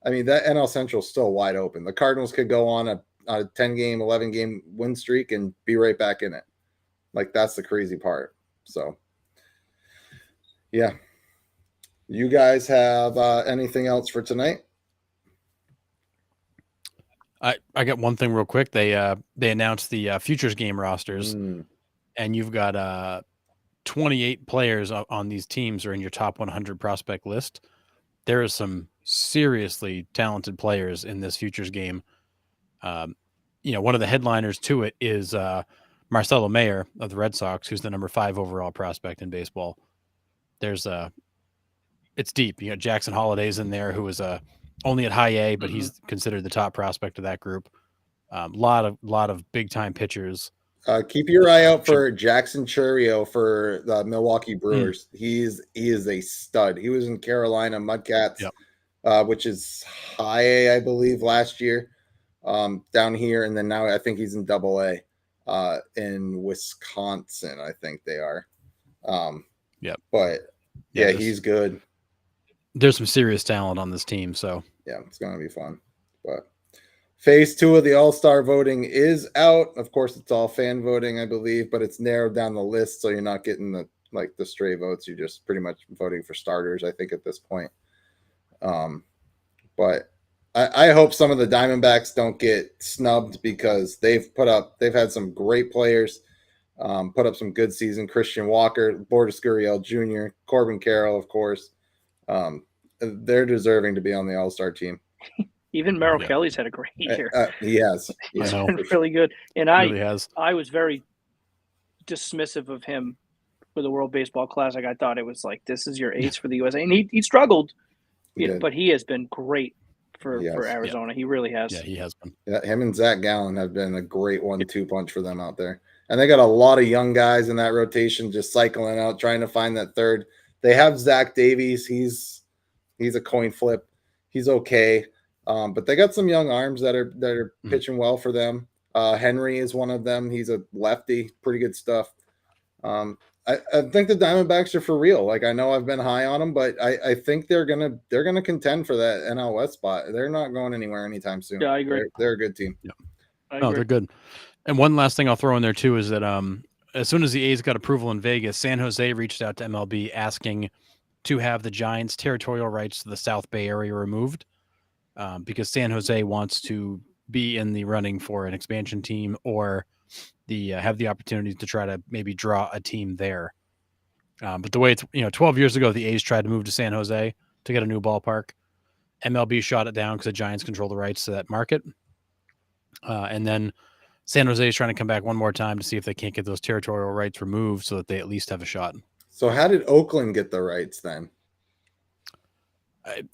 A: I mean, that NL Central is still wide open. The Cardinals could go on a 10-game, 11-game win streak and be right back in it. Like, that's the crazy part. So, yeah. You guys have anything else for tonight?
C: I got one thing real quick. They announced the futures game rosters, and you've got 28 players on these teams are in your top 100 prospect list. There are some seriously talented players in this futures game. One of the headliners to it is Marcelo Mayer of the Red Sox, who's the number 5 overall prospect in baseball. It's deep. You got Jackson Holiday's in there, who was only at high A, but he's considered the top prospect of that group. Lot of big time pitchers.
A: Keep your eye out for Jackson Chourio for the Milwaukee Brewers. He is a stud. He was in Carolina Mudcats, which is high A, I believe, last year down here, and then now I think he's in Double A in Wisconsin. I think they are. But yeah, he's good.
C: There's some serious talent on this team, so
A: yeah, it's going to be fun. But phase 2 of the All-Star voting is out. Of course, it's all fan voting, I believe, but it's narrowed down the list, so you're not getting the stray votes. You're just pretty much voting for starters, I think, at this point. But I hope some of the Diamondbacks don't get snubbed, because they've had some great players, put up some good season. Christian Walker, Lourdes Gurriel Jr., Corbin Carroll, of course. They're deserving to be on the All-Star team.
B: Even Merrill Kelly's had a great year.
A: He has.
B: He's been really good. And
C: really has.
B: I was very dismissive of him for the World Baseball Classic. I thought it was like, this is your ace for the USA. And he struggled, but he has been great for Arizona. He really has.
C: Yeah, he has been.
A: Yeah, him and Zach Gallen have been a great 1-2 punch for them out there. And they got a lot of young guys in that rotation just cycling out, trying to find that third. They have Zach Davies. He's a coin flip. He's okay. But they got some young arms that are pitching well for them. Henry is one of them. He's a lefty, pretty good stuff. I think the Diamondbacks are for real. Like, I know I've been high on them, but I think they're gonna contend for that NL West spot. They're not going anywhere anytime soon.
B: Yeah, I agree.
A: They're a good team.
C: Yeah. No, they're good. And one last thing I'll throw in there too is that as soon as the A's got approval in Vegas, San Jose reached out to MLB asking to have the Giants' territorial rights to the South Bay area removed, because San Jose wants to be in the running for an expansion team, or have the opportunity to try to maybe draw a team there. But the way it's 12 years ago, the A's tried to move to San Jose to get a new ballpark. MLB shot it down because the Giants control the rights to that market. And then San Jose is trying to come back one more time to see if they can't get those territorial rights removed so that they at least have a shot.
A: So how did Oakland get the rights then?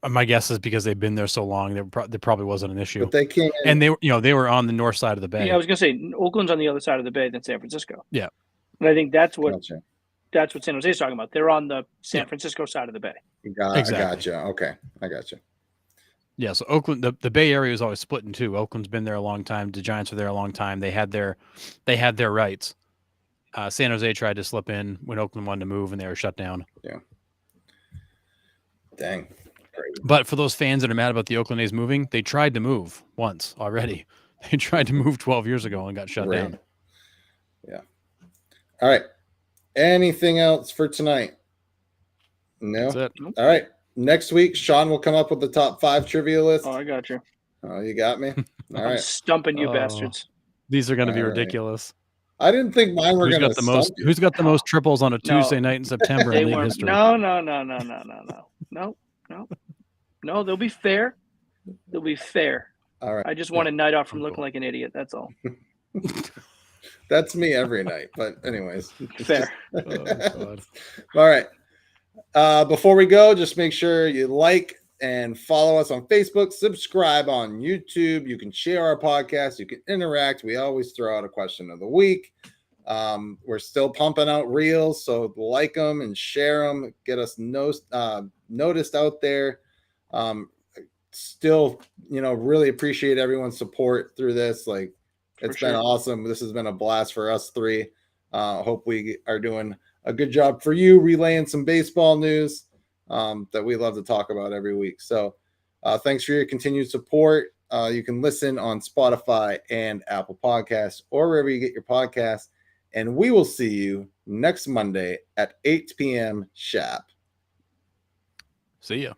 C: My guess is because they've been there so long, there probably wasn't an issue.
A: But they can't.
C: And they were on the north side of the bay.
B: Yeah, I was gonna say Oakland's on the other side of the bay than San Francisco.
C: Yeah,
B: and I think that's what
A: Gotcha.
B: San Jose's talking about. They're on the San Francisco side of the bay.
C: Exactly.
A: I gotcha. Okay, I gotcha.
C: Yeah, so Oakland, the Bay Area is always split in two. Oakland's been there a long time. The Giants were there a long time. They had their rights. San Jose tried to slip in when Oakland wanted to move, and they were shut down.
A: Yeah. Dang. Crazy.
C: But for those fans that are mad about the Oakland A's moving, they tried to move once already. They tried to move 12 years ago and got shut down.
A: Yeah. All right. Anything else for tonight? No.
C: That's it.
A: All right. Next week, Sean will come up with the top 5 trivia list.
B: Oh, I got you.
A: Oh, you got me? All
B: I'm
A: right.
B: stumping you bastards.
C: These are going to be
A: All right.
C: ridiculous.
A: I didn't think mine were going to stump you.
C: Who's got the most triples on a Tuesday night in September in league history?
B: No. They'll be fair. They'll be fair.
A: All right.
B: I just want a night off from looking like an idiot. That's all.
A: That's me every night. But anyways.
B: Fair.
C: Oh, God.
A: All right. Before we go, just make sure you like and follow us on Facebook, subscribe on YouTube. You can share our podcast. You can interact. We always throw out a question of the week. We're still pumping out reels, so like them and share them. Get us noticed out there. Still, really appreciate everyone's support through this. Like, it's been awesome. This has been a blast for us three. Hope we are doing a good job for you, relaying some baseball news that we love to talk about every week. So thanks for your continued support. You can listen on Spotify and Apple Podcasts or wherever you get your podcasts. And we will see you next Monday at 8 p.m. sharp.
C: See ya.